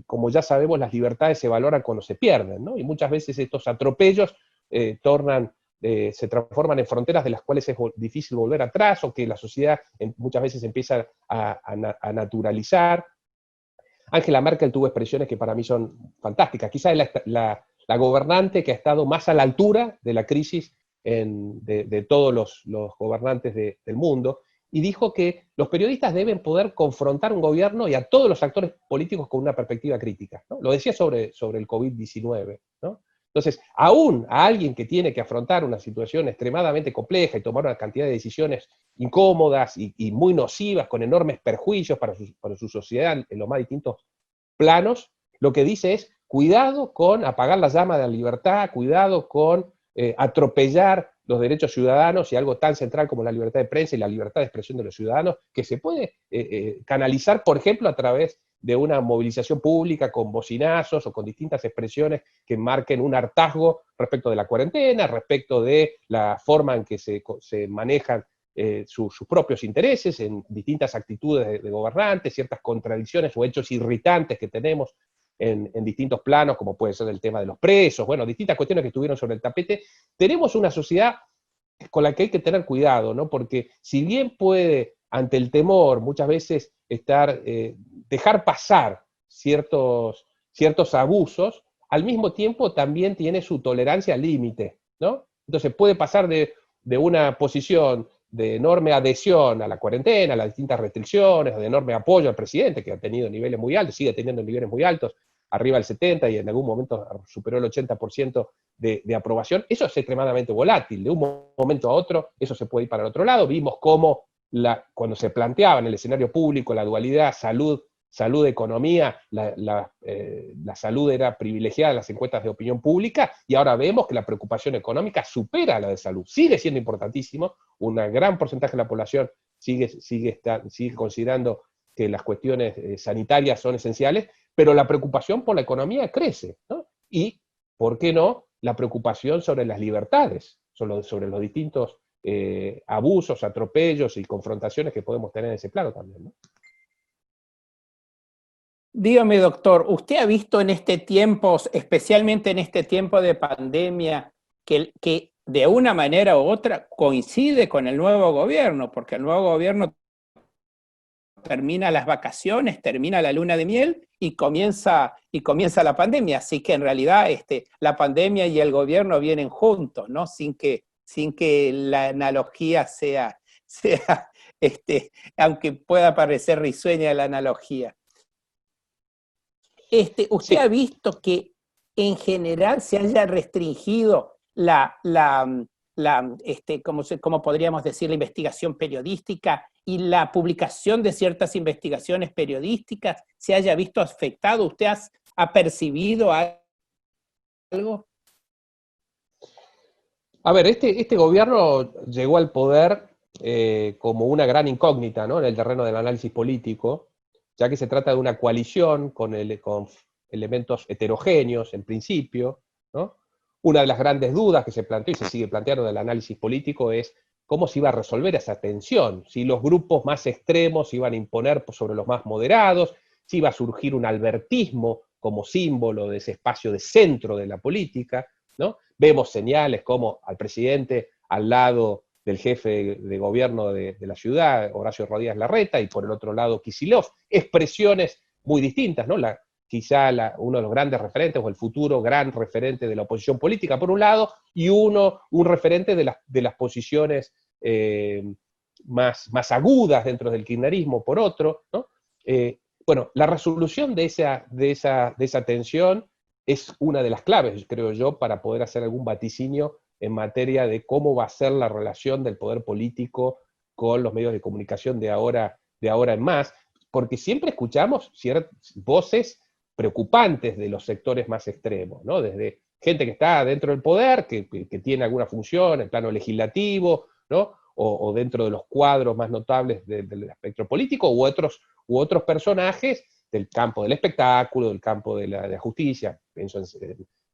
como ya sabemos, las libertades se valoran cuando se pierden, ¿no? Y muchas veces estos atropellos se transforman en fronteras de las cuales es difícil volver atrás, o que la sociedad muchas veces empieza a naturalizar. Angela Merkel tuvo expresiones que para mí son fantásticas. Quizás es la gobernante que ha estado más a la altura de la crisis de todos los gobernantes del mundo, y dijo que los periodistas deben poder confrontar un gobierno y a todos los actores políticos con una perspectiva crítica, ¿no? Lo decía sobre el COVID-19, ¿no? Entonces, aún a alguien que tiene que afrontar una situación extremadamente compleja y tomar una cantidad de decisiones incómodas y muy nocivas, con enormes perjuicios para su sociedad en los más distintos planos, lo que dice es, cuidado con apagar la llama de la libertad, cuidado con atropellar los derechos ciudadanos y algo tan central como la libertad de prensa y la libertad de expresión de los ciudadanos, que se puede canalizar, por ejemplo, a través de una movilización pública con bocinazos o con distintas expresiones que marquen un hartazgo respecto de la cuarentena, respecto de la forma en que se manejan sus propios intereses, en distintas actitudes de gobernantes, ciertas contradicciones o hechos irritantes que tenemos en distintos planos, como puede ser el tema de los presos, bueno, distintas cuestiones que estuvieron sobre el tapete. Tenemos una sociedad con la que hay que tener cuidado, ¿no? Porque si bien puede, ante el temor, muchas veces dejar pasar ciertos abusos, al mismo tiempo también tiene su tolerancia al límite, ¿no? Entonces puede pasar de una posición de enorme adhesión a la cuarentena, a las distintas restricciones, de enorme apoyo al presidente, que ha tenido niveles muy altos, sigue teniendo niveles muy altos, arriba del 70% y en algún momento superó el 80% de aprobación. Eso es extremadamente volátil, de un momento a otro eso se puede ir para el otro lado. Vimos cómo cuando se planteaba en el escenario público la dualidad salud-economía, la salud era privilegiada en las encuestas de opinión pública, y ahora vemos que la preocupación económica supera a la de salud. Sigue siendo importantísimo, un gran porcentaje de la población sigue considerando que las cuestiones sanitarias son esenciales, pero la preocupación por la economía crece, ¿no? Y, ¿por qué no?, la preocupación sobre las libertades, sobre los distintos abusos, atropellos y confrontaciones que podemos tener en ese plano también, ¿no? Dígame, doctor, ¿usted ha visto en este tiempo, especialmente en este tiempo de pandemia, que de una manera u otra coincide con el nuevo gobierno? Porque el nuevo gobierno termina las vacaciones, termina la luna de miel y comienza la pandemia. Así que en realidad la pandemia y el gobierno vienen juntos, ¿no? Sin que la analogía sea aunque pueda parecer risueña la analogía. ¿Usted ha visto que en general se haya restringido ¿cómo podríamos decir?, la investigación periodística y la publicación de ciertas investigaciones periodísticas se haya visto afectado? ¿Usted ha percibido algo? A ver, este gobierno llegó al poder como una gran incógnita, ¿no?, en el terreno del análisis político, ya que se trata de una coalición con elementos heterogéneos en principio, ¿no? Una de las grandes dudas que se planteó y se sigue planteando del análisis político es cómo se iba a resolver esa tensión, si los grupos más extremos iban a imponer sobre los más moderados, si iba a surgir un albertismo como símbolo de ese espacio de centro de la política, ¿no? Vemos señales como al presidente al lado del jefe de gobierno de la ciudad, Horacio Rodríguez Larreta, y por el otro lado Kicillof, expresiones muy distintas, ¿no? Quizá uno de los grandes referentes, o el futuro gran referente de la oposición política, por un lado, y un referente de las posiciones más agudas dentro del kirchnerismo, por otro, ¿no? Bueno, la resolución de esa tensión es una de las claves, creo yo, para poder hacer algún vaticinio en materia de cómo va a ser la relación del poder político con los medios de comunicación de ahora de ahora en más, porque siempre escuchamos ciertas voces preocupantes de los sectores más extremos, ¿no? Desde gente que está dentro del poder, que tiene alguna función en el plano legislativo, ¿no? O dentro de los cuadros más notables del espectro político, u otros personajes del campo del espectáculo, del campo de la justicia, pienso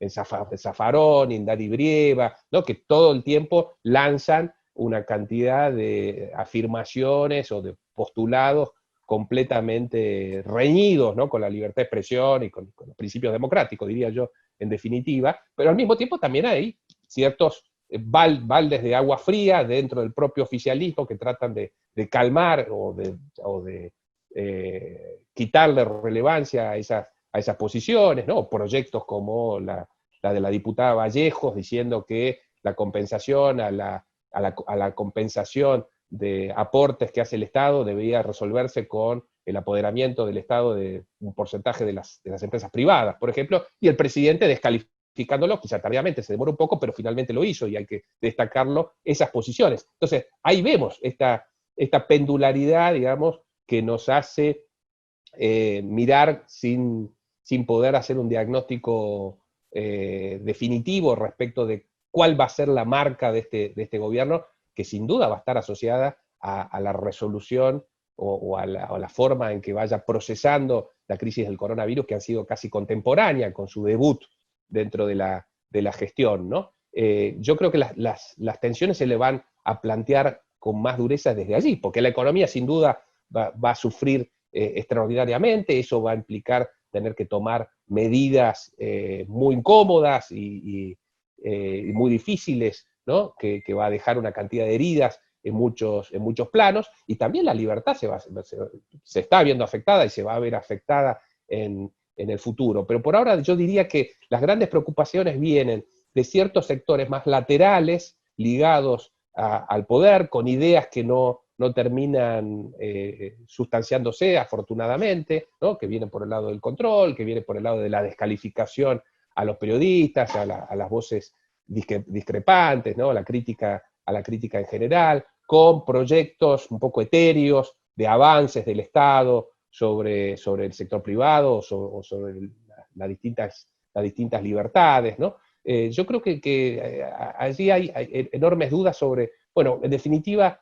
en Zaffaroni, en Dani Brieva, ¿no? Que todo el tiempo lanzan una cantidad de afirmaciones o de postulados completamente reñidos, ¿no? Con la libertad de expresión y con los principios democráticos, diría yo, en definitiva, pero al mismo tiempo también hay ciertos baldes de agua fría dentro del propio oficialismo que tratan de calmar o de quitarle relevancia a esas posiciones, ¿no? Proyectos como la de la diputada Vallejos diciendo que la compensación a la compensación de aportes que hace el Estado debería resolverse con el apoderamiento del Estado de un porcentaje de las empresas privadas, por ejemplo, y el presidente descalificándolo, quizá tardíamente, se demora un poco, pero finalmente lo hizo, y hay que destacarlo, esas posiciones. Entonces, ahí vemos esta pendularidad, digamos, que nos hace mirar sin poder hacer un diagnóstico definitivo respecto de cuál va a ser la marca de este gobierno, que sin duda va a estar asociada a la resolución o a la forma en que vaya procesando la crisis del coronavirus, que ha sido casi contemporánea con su debut dentro de la gestión, ¿no? Yo creo que las tensiones se le van a plantear con más dureza desde allí, porque la economía sin duda va a sufrir extraordinariamente, eso va a implicar tener que tomar medidas muy incómodas y muy difíciles, ¿no? Que va a dejar una cantidad de heridas en muchos planos, y también la libertad se está viendo afectada y se va a ver afectada en el futuro. Pero por ahora yo diría que las grandes preocupaciones vienen de ciertos sectores más laterales, ligados al poder, con ideas que no terminan sustanciándose, afortunadamente, ¿no? Que vienen por el lado del control, que vienen por el lado de la descalificación a los periodistas, a las voces discrepantes, ¿no? A la crítica en general, con proyectos un poco etéreos de avances del Estado sobre el sector privado o sobre las distintas libertades, ¿no? Yo creo que allí hay enormes dudas sobre, bueno, en definitiva,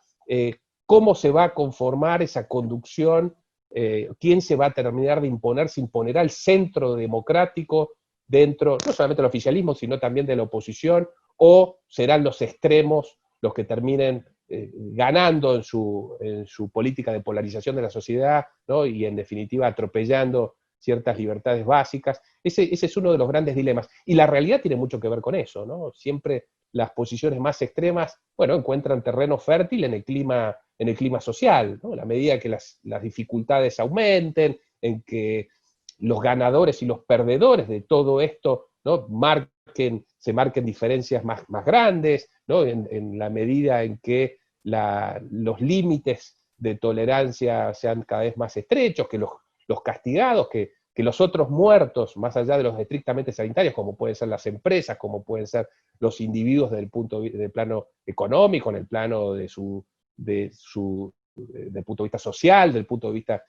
cómo se va a conformar esa conducción, quién se va a terminar de imponer, se imponerá el centro democrático dentro, no solamente del oficialismo, sino también de la oposición, o serán los extremos los que terminen ganando en su política de polarización de la sociedad, ¿no? Y en definitiva atropellando ciertas libertades básicas. Ese es uno de los grandes dilemas. Y la realidad tiene mucho que ver con eso, ¿no? Siempre las posiciones más extremas, bueno, encuentran terreno fértil en el clima social, ¿no? A la medida que las dificultades aumenten, en que los ganadores y los perdedores de todo esto, ¿no? Se marquen diferencias más grandes, ¿no? En la medida en que los límites de tolerancia sean cada vez más estrechos, que los castigados, que los otros muertos, más allá de los estrictamente sanitarios, como pueden ser las empresas, como pueden ser los individuos del plano económico, en el plano del punto de vista social, del punto de vista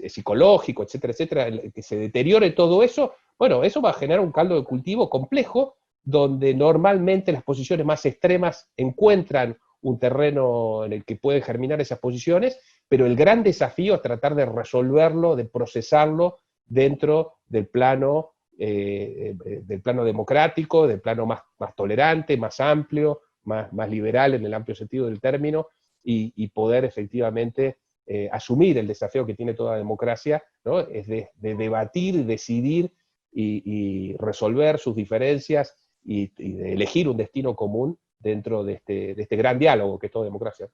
psicológico, etcétera, etcétera, que se deteriore todo eso, bueno, eso va a generar un caldo de cultivo complejo, donde normalmente las posiciones más extremas encuentran un terreno en el que pueden germinar esas posiciones, pero el gran desafío es tratar de resolverlo, de procesarlo dentro del plano democrático, del plano más tolerante, más amplio, más liberal en el amplio sentido del término, y poder efectivamente asumir el desafío que tiene toda democracia, ¿no? Es de debatir, decidir y resolver sus diferencias y de elegir un destino común dentro de este gran diálogo que es toda democracia.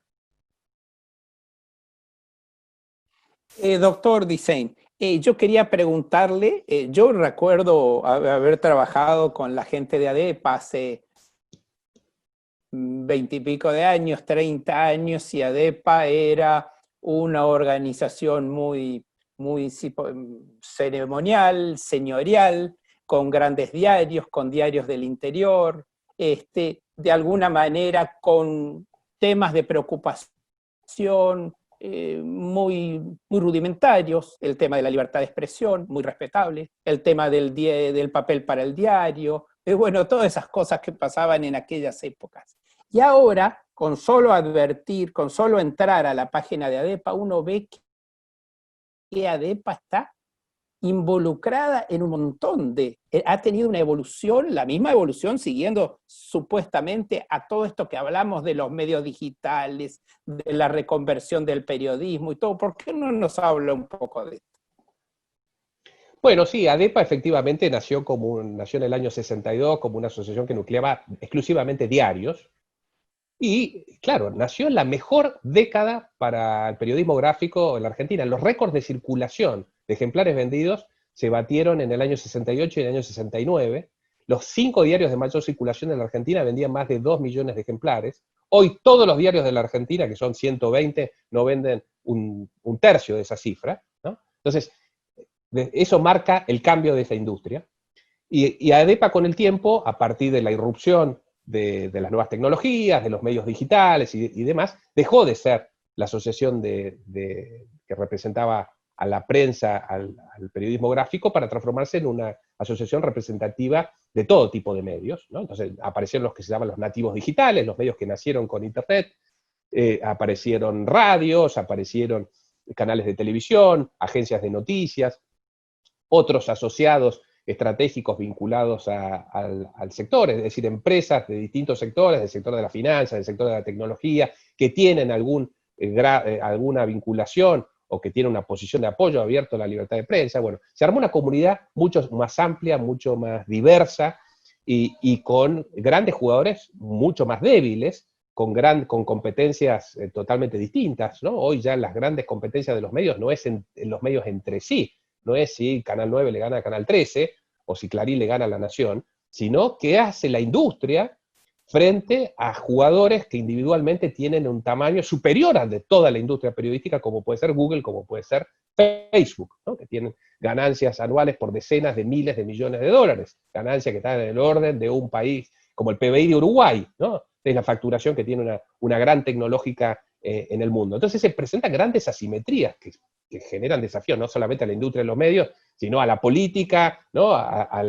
Doctor Dicen, yo quería preguntarle, yo recuerdo haber trabajado con la gente de ADEPA hace 20 y pico de años, 30 años, y ADEPA era una organización muy ceremonial, señorial, con grandes diarios, con diarios del interior, de alguna manera con temas de preocupación muy rudimentarios, el tema de la libertad de expresión, muy respetable, el tema del papel para el diario, bueno, todas esas cosas que pasaban en aquellas épocas. Y ahora, con solo advertir, con solo entrar a la página de ADEPA, uno ve que ADEPA está involucrada en un montón ha tenido una evolución, la misma evolución, siguiendo supuestamente a todo esto que hablamos de los medios digitales, de la reconversión del periodismo y todo. ¿Por qué no nos habla un poco de esto? Bueno, sí, ADEPA efectivamente nació en el año 62 como una asociación que nucleaba exclusivamente diarios. Y, claro, nació en la mejor década para el periodismo gráfico en la Argentina. Los récords de circulación de ejemplares vendidos se batieron en el año 68 y en el año 69. Los 5 diarios de mayor circulación en la Argentina vendían más de 2 millones de ejemplares. Hoy todos los diarios de la Argentina, que son 120, no venden un tercio de esa cifra, ¿no? Entonces, eso marca el cambio de esa industria. Y ADEPA con el tiempo, a partir de la irrupción de las nuevas tecnologías, de los medios digitales y demás, dejó de ser la asociación que representaba a la prensa, al periodismo gráfico, para transformarse en una asociación representativa de todo tipo de medios, ¿no? Entonces aparecieron los que se llaman los nativos digitales, los medios que nacieron con Internet, aparecieron radios, aparecieron canales de televisión, agencias de noticias, otros asociados estratégicos vinculados al sector, es decir, empresas de distintos sectores, del sector de la finanza, del sector de la tecnología, que tienen alguna vinculación o que tienen una posición de apoyo abierto a la libertad de prensa. Bueno, se armó una comunidad mucho más amplia, mucho más diversa y con grandes jugadores mucho más débiles, con competencias totalmente distintas, ¿no? Hoy ya las grandes competencias de los medios no es en los medios entre sí, no es si Canal 9 le gana a Canal 13 o si Clarín le gana a La Nación, sino qué hace la industria frente a jugadores que individualmente tienen un tamaño superior al de toda la industria periodística, como puede ser Google, como puede ser Facebook, ¿no? Que tienen ganancias anuales por decenas de miles de millones de dólares, ganancias que están en el orden de un país como el PBI de Uruguay, ¿no? Es la facturación que tiene una gran tecnológica en el mundo. Entonces se presentan grandes asimetrías que generan desafíos no solamente a la industria de los medios, sino a la política, ¿no? a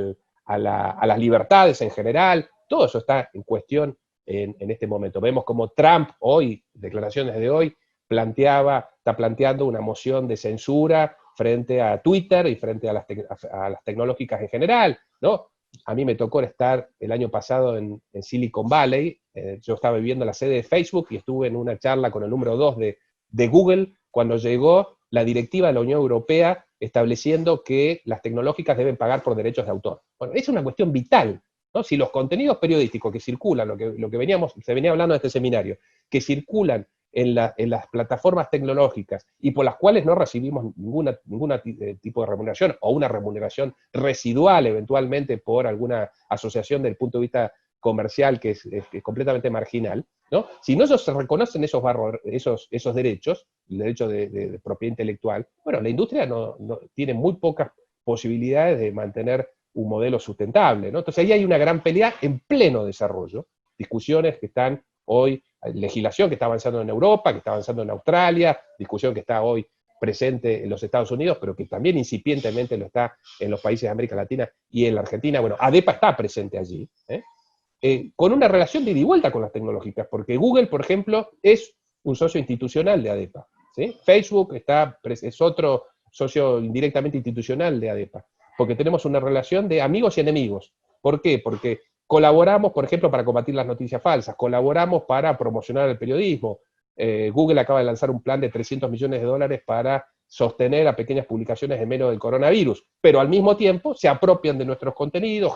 las libertades en general. Todo eso está en cuestión en este momento. Vemos como Trump hoy, declaraciones de hoy, está planteando una moción de censura frente a Twitter y frente a las tecnológicas en general, ¿no? A mí me tocó estar el año pasado en Silicon Valley, yo estaba viviendo la sede de Facebook y estuve en una charla con el número 2 de Google cuando llegó la directiva de la Unión Europea estableciendo que las tecnológicas deben pagar por derechos de autor. Bueno, es una cuestión vital, ¿no? Si los contenidos periodísticos que circulan, lo que se venía hablando en este seminario, que circulan en las plataformas tecnológicas y por las cuales no recibimos ningún tipo de remuneración o una remuneración residual eventualmente por alguna asociación del punto de vista comercial que es completamente marginal, ¿no? Si no se reconocen esos derechos, el derecho de propiedad intelectual, bueno, la industria tiene muy pocas posibilidades de mantener un modelo sustentable, ¿no? Entonces ahí hay una gran pelea en pleno desarrollo, discusiones que están hoy, legislación que está avanzando en Europa, que está avanzando en Australia, discusión que está hoy presente en los Estados Unidos, pero que también incipientemente lo está en los países de América Latina y en la Argentina. Bueno, ADEPA está presente allí, con una relación de ida y vuelta con las tecnológicas, porque Google, por ejemplo, es un socio institucional de ADEPA, ¿sí? Facebook es otro socio indirectamente institucional de ADEPA, porque tenemos una relación de amigos y enemigos. ¿Por qué? Porque colaboramos, por ejemplo, para combatir las noticias falsas, colaboramos para promocionar el periodismo. Google acaba de lanzar un plan de 300 millones de dólares para sostener a pequeñas publicaciones en medio del coronavirus, pero al mismo tiempo se apropian de nuestros contenidos,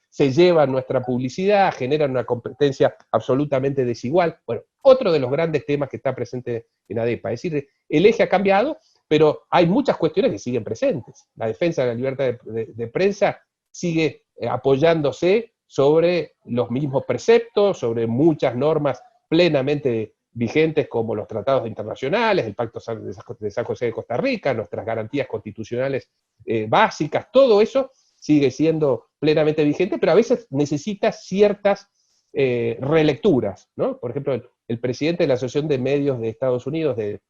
se llevan nuestra publicidad, generan una competencia absolutamente desigual. Bueno, otro de los grandes temas que está presente en ADEPA, es decir, el eje ha cambiado, pero hay muchas cuestiones que siguen presentes. La defensa de la libertad de prensa sigue apoyándose sobre los mismos preceptos, sobre muchas normas plenamente vigentes como los tratados internacionales, el Pacto de San José de Costa Rica, nuestras garantías constitucionales básicas, todo eso sigue siendo plenamente vigente, pero a veces necesita ciertas relecturas, ¿no? Por ejemplo, el presidente de la Asociación de Medios de Estados Unidos, de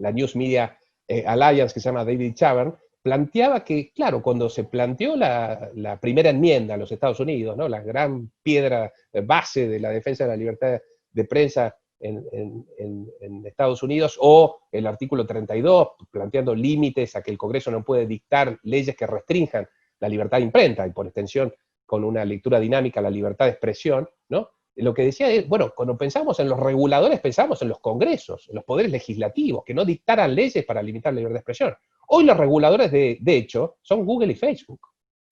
la News Media Alliance, que se llama David Chavern, planteaba que, claro, cuando se planteó la primera enmienda a los Estados Unidos, ¿no? La gran piedra base de la defensa de la libertad de prensa en Estados Unidos, o el artículo 32, planteando límites a que el Congreso no puede dictar leyes que restrinjan la libertad de imprenta, y por extensión, con una lectura dinámica, la libertad de expresión, ¿no? Lo que decía es, bueno, cuando pensamos en los reguladores, pensamos en los congresos, en los poderes legislativos, que no dictaran leyes para limitar la libertad de expresión. Hoy los reguladores, de hecho, son Google y Facebook.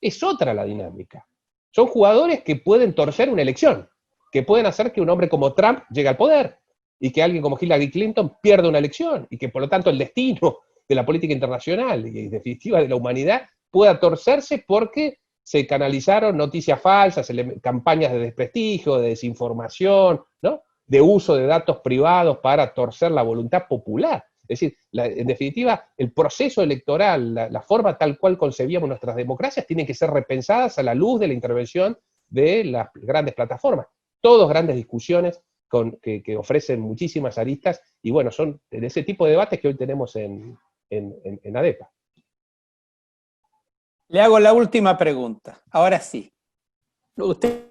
Es otra la dinámica. Son jugadores que pueden torcer una elección, que pueden hacer que un hombre como Trump llegue al poder, y que alguien como Hillary Clinton pierda una elección, y que por lo tanto el destino de la política internacional y en definitiva de la humanidad pueda torcerse porque se canalizaron noticias falsas, campañas de desprestigio, de desinformación, ¿no? De uso de datos privados para torcer la voluntad popular. Es decir, en definitiva, el proceso electoral, la forma tal cual concebíamos nuestras democracias, tienen que ser repensadas a la luz de la intervención de las grandes plataformas. Todas grandes discusiones que ofrecen muchísimas aristas, y bueno, son de ese tipo de debates que hoy tenemos en ADEPA. Le hago la última pregunta. Ahora sí. Usted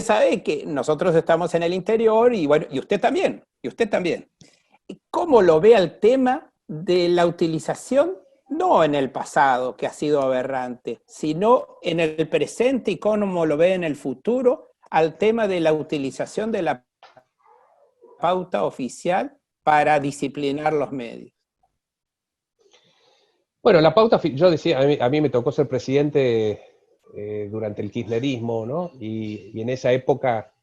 sabe que nosotros estamos en el interior y bueno, y usted también. ¿Cómo lo ve el tema de la utilización, no en el pasado, que ha sido aberrante, sino en el presente y cómo lo ve en el futuro, al tema de la utilización de la pauta oficial para disciplinar los medios? Bueno, la pauta, yo decía, a mí me tocó ser presidente durante el kirchnerismo, ¿no? Y en esa época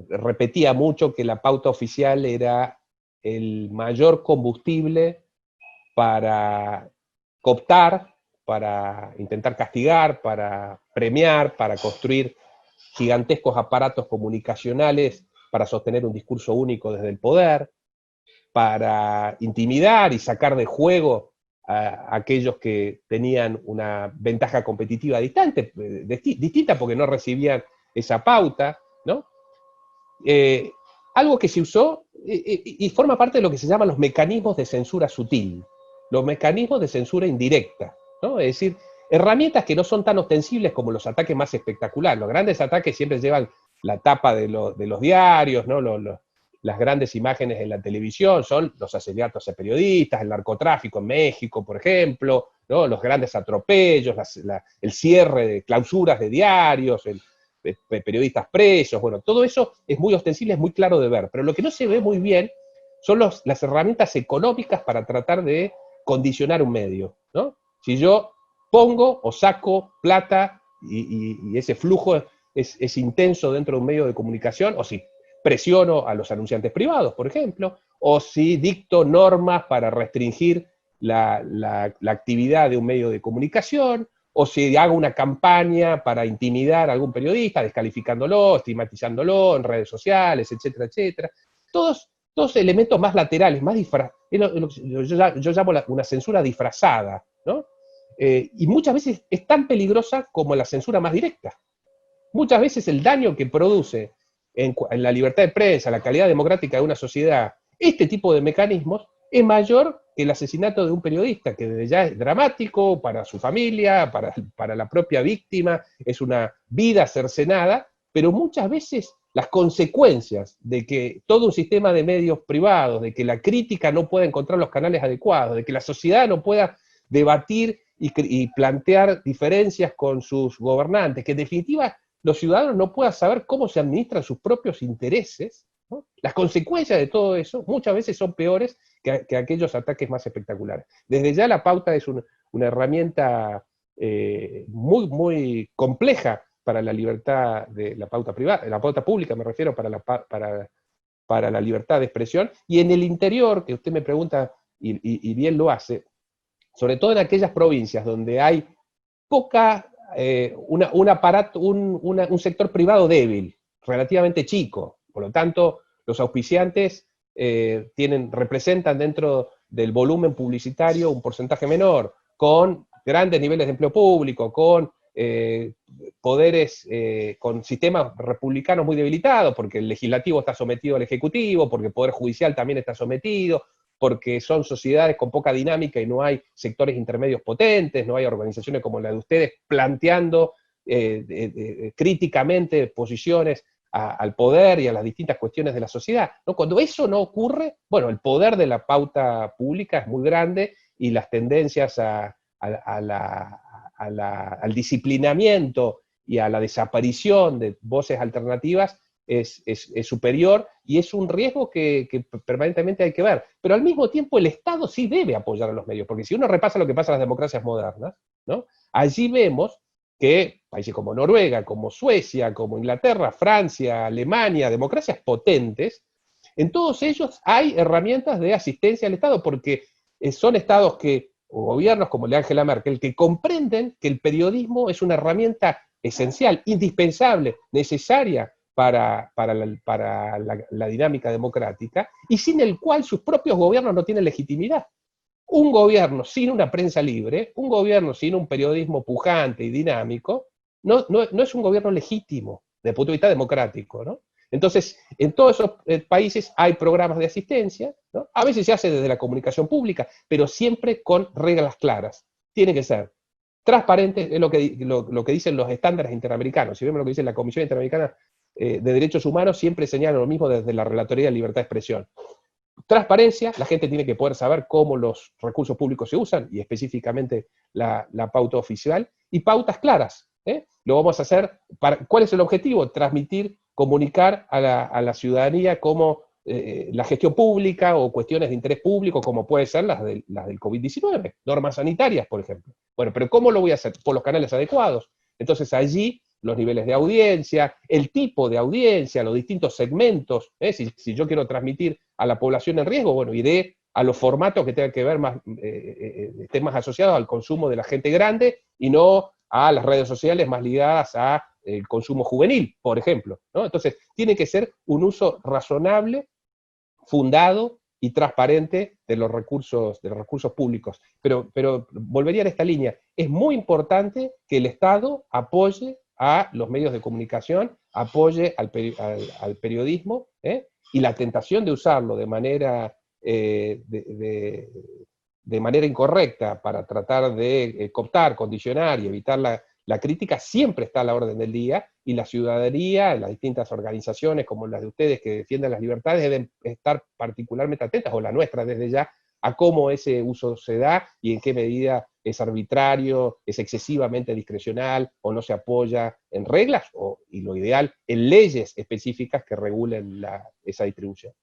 repetía mucho que la pauta oficial era el mayor combustible para cooptar, para intentar castigar, para premiar, para construir gigantescos aparatos comunicacionales para sostener un discurso único desde el poder, para intimidar y sacar de juego a aquellos que tenían una ventaja competitiva distinta porque no recibían esa pauta, ¿no? Algo que se usó y forma parte de lo que se llaman los mecanismos de censura sutil, los mecanismos de censura indirecta, ¿no? Es decir, herramientas que no son tan ostensibles como los ataques más espectaculares. Los grandes ataques siempre llevan la tapa de los diarios, ¿no? Las grandes imágenes en la televisión son los asesinatos a periodistas, el narcotráfico en México, por ejemplo, ¿no? Los grandes atropellos, el cierre de clausuras de diarios, periodistas presos, bueno, todo eso es muy ostensible, es muy claro de ver, pero lo que no se ve muy bien son las herramientas económicas para tratar de condicionar un medio, ¿no? Si yo pongo o saco plata y ese flujo es intenso dentro de un medio de comunicación, o si presiono a los anunciantes privados, por ejemplo, o si dicto normas para restringir la actividad de un medio de comunicación, o si hago una campaña para intimidar a algún periodista, descalificándolo, estigmatizándolo en redes sociales, etcétera, etcétera. Todos elementos más laterales, más yo llamo una censura disfrazada, ¿no? Y muchas veces es tan peligrosa como la censura más directa. Muchas veces el daño que produce en la libertad de prensa, la calidad democrática de una sociedad, este tipo de mecanismos, es mayor que el asesinato de un periodista, que desde ya es dramático para su familia, para la propia víctima, es una vida cercenada, pero muchas veces las consecuencias de que todo un sistema de medios privados, de que la crítica no pueda encontrar los canales adecuados, de que la sociedad no pueda debatir y plantear diferencias con sus gobernantes, que en definitiva los ciudadanos no puedan saber cómo se administran sus propios intereses, ¿no? Las consecuencias de todo eso muchas veces son peores que aquellos ataques más espectaculares. Desde ya la pauta es una herramienta muy, muy compleja para la libertad de la pauta privada, la pauta pública me refiero, para la libertad de expresión, y en el interior, que usted me pregunta, y bien lo hace, sobre todo en aquellas provincias donde hay poca, un sector privado débil, relativamente chico, por lo tanto, los auspiciantes representan dentro del volumen publicitario un porcentaje menor, con grandes niveles de empleo público, con poderes, con sistemas republicanos muy debilitados, porque el legislativo está sometido al ejecutivo, porque el poder judicial también está sometido, porque son sociedades con poca dinámica y no hay sectores intermedios potentes, no hay organizaciones como la de ustedes planteando críticamente posiciones al poder y a las distintas cuestiones de la sociedad, ¿no? Cuando eso no ocurre, bueno, el poder de la pauta pública es muy grande y las tendencias al disciplinamiento y a la desaparición de voces alternativas es superior, y es un riesgo que permanentemente hay que ver. Pero al mismo tiempo el Estado sí debe apoyar a los medios, porque si uno repasa lo que pasa en las democracias modernas, ¿no? Allí vemos que países como Noruega, como Suecia, como Inglaterra, Francia, Alemania, democracias potentes, en todos ellos hay herramientas de asistencia al Estado, porque son estados o gobiernos como el de Angela Merkel, que comprenden que el periodismo es una herramienta esencial, indispensable, necesaria para la dinámica democrática, y sin el cual sus propios gobiernos no tienen legitimidad. Un gobierno sin una prensa libre, un gobierno sin un periodismo pujante y dinámico, no es un gobierno legítimo desde el punto de vista democrático, ¿no? Entonces, en todos esos países hay programas de asistencia, ¿no? A veces se hace desde la comunicación pública, pero siempre con reglas claras. Tiene que ser transparente, es lo que dicen los estándares interamericanos. Si vemos lo que dice la Comisión Interamericana de Derechos Humanos, siempre señalan lo mismo desde la Relatoría de Libertad de Expresión. Transparencia, la gente tiene que poder saber cómo los recursos públicos se usan, y específicamente la pauta oficial, y pautas claras. Lo vamos a hacer, ¿cuál es el objetivo? Transmitir, comunicar a la ciudadanía cómo la gestión pública o cuestiones de interés público, como pueden ser las del COVID-19, normas sanitarias, por ejemplo. Bueno, pero ¿cómo lo voy a hacer? Por los canales adecuados. Entonces allí los niveles de audiencia, el tipo de audiencia, los distintos segmentos. Si yo quiero transmitir a la población en riesgo, bueno, iré a los formatos que tengan que ver más, estén más asociados al consumo de la gente grande y no a las redes sociales más ligadas al consumo juvenil, por ejemplo, ¿no? Entonces, tiene que ser un uso razonable, fundado y transparente de los recursos públicos. Pero volvería a esta línea. Es muy importante que el Estado apoye a los medios de comunicación, apoye al periodismo, y la tentación de usarlo de manera incorrecta para tratar de cooptar, condicionar y evitar la crítica siempre está a la orden del día, y la ciudadanía, las distintas organizaciones como las de ustedes que defienden las libertades deben estar particularmente atentas, o la nuestra desde ya, a cómo ese uso se da y en qué medida es arbitrario, es excesivamente discrecional o no se apoya en reglas y lo ideal, en leyes específicas que regulen esa distribución.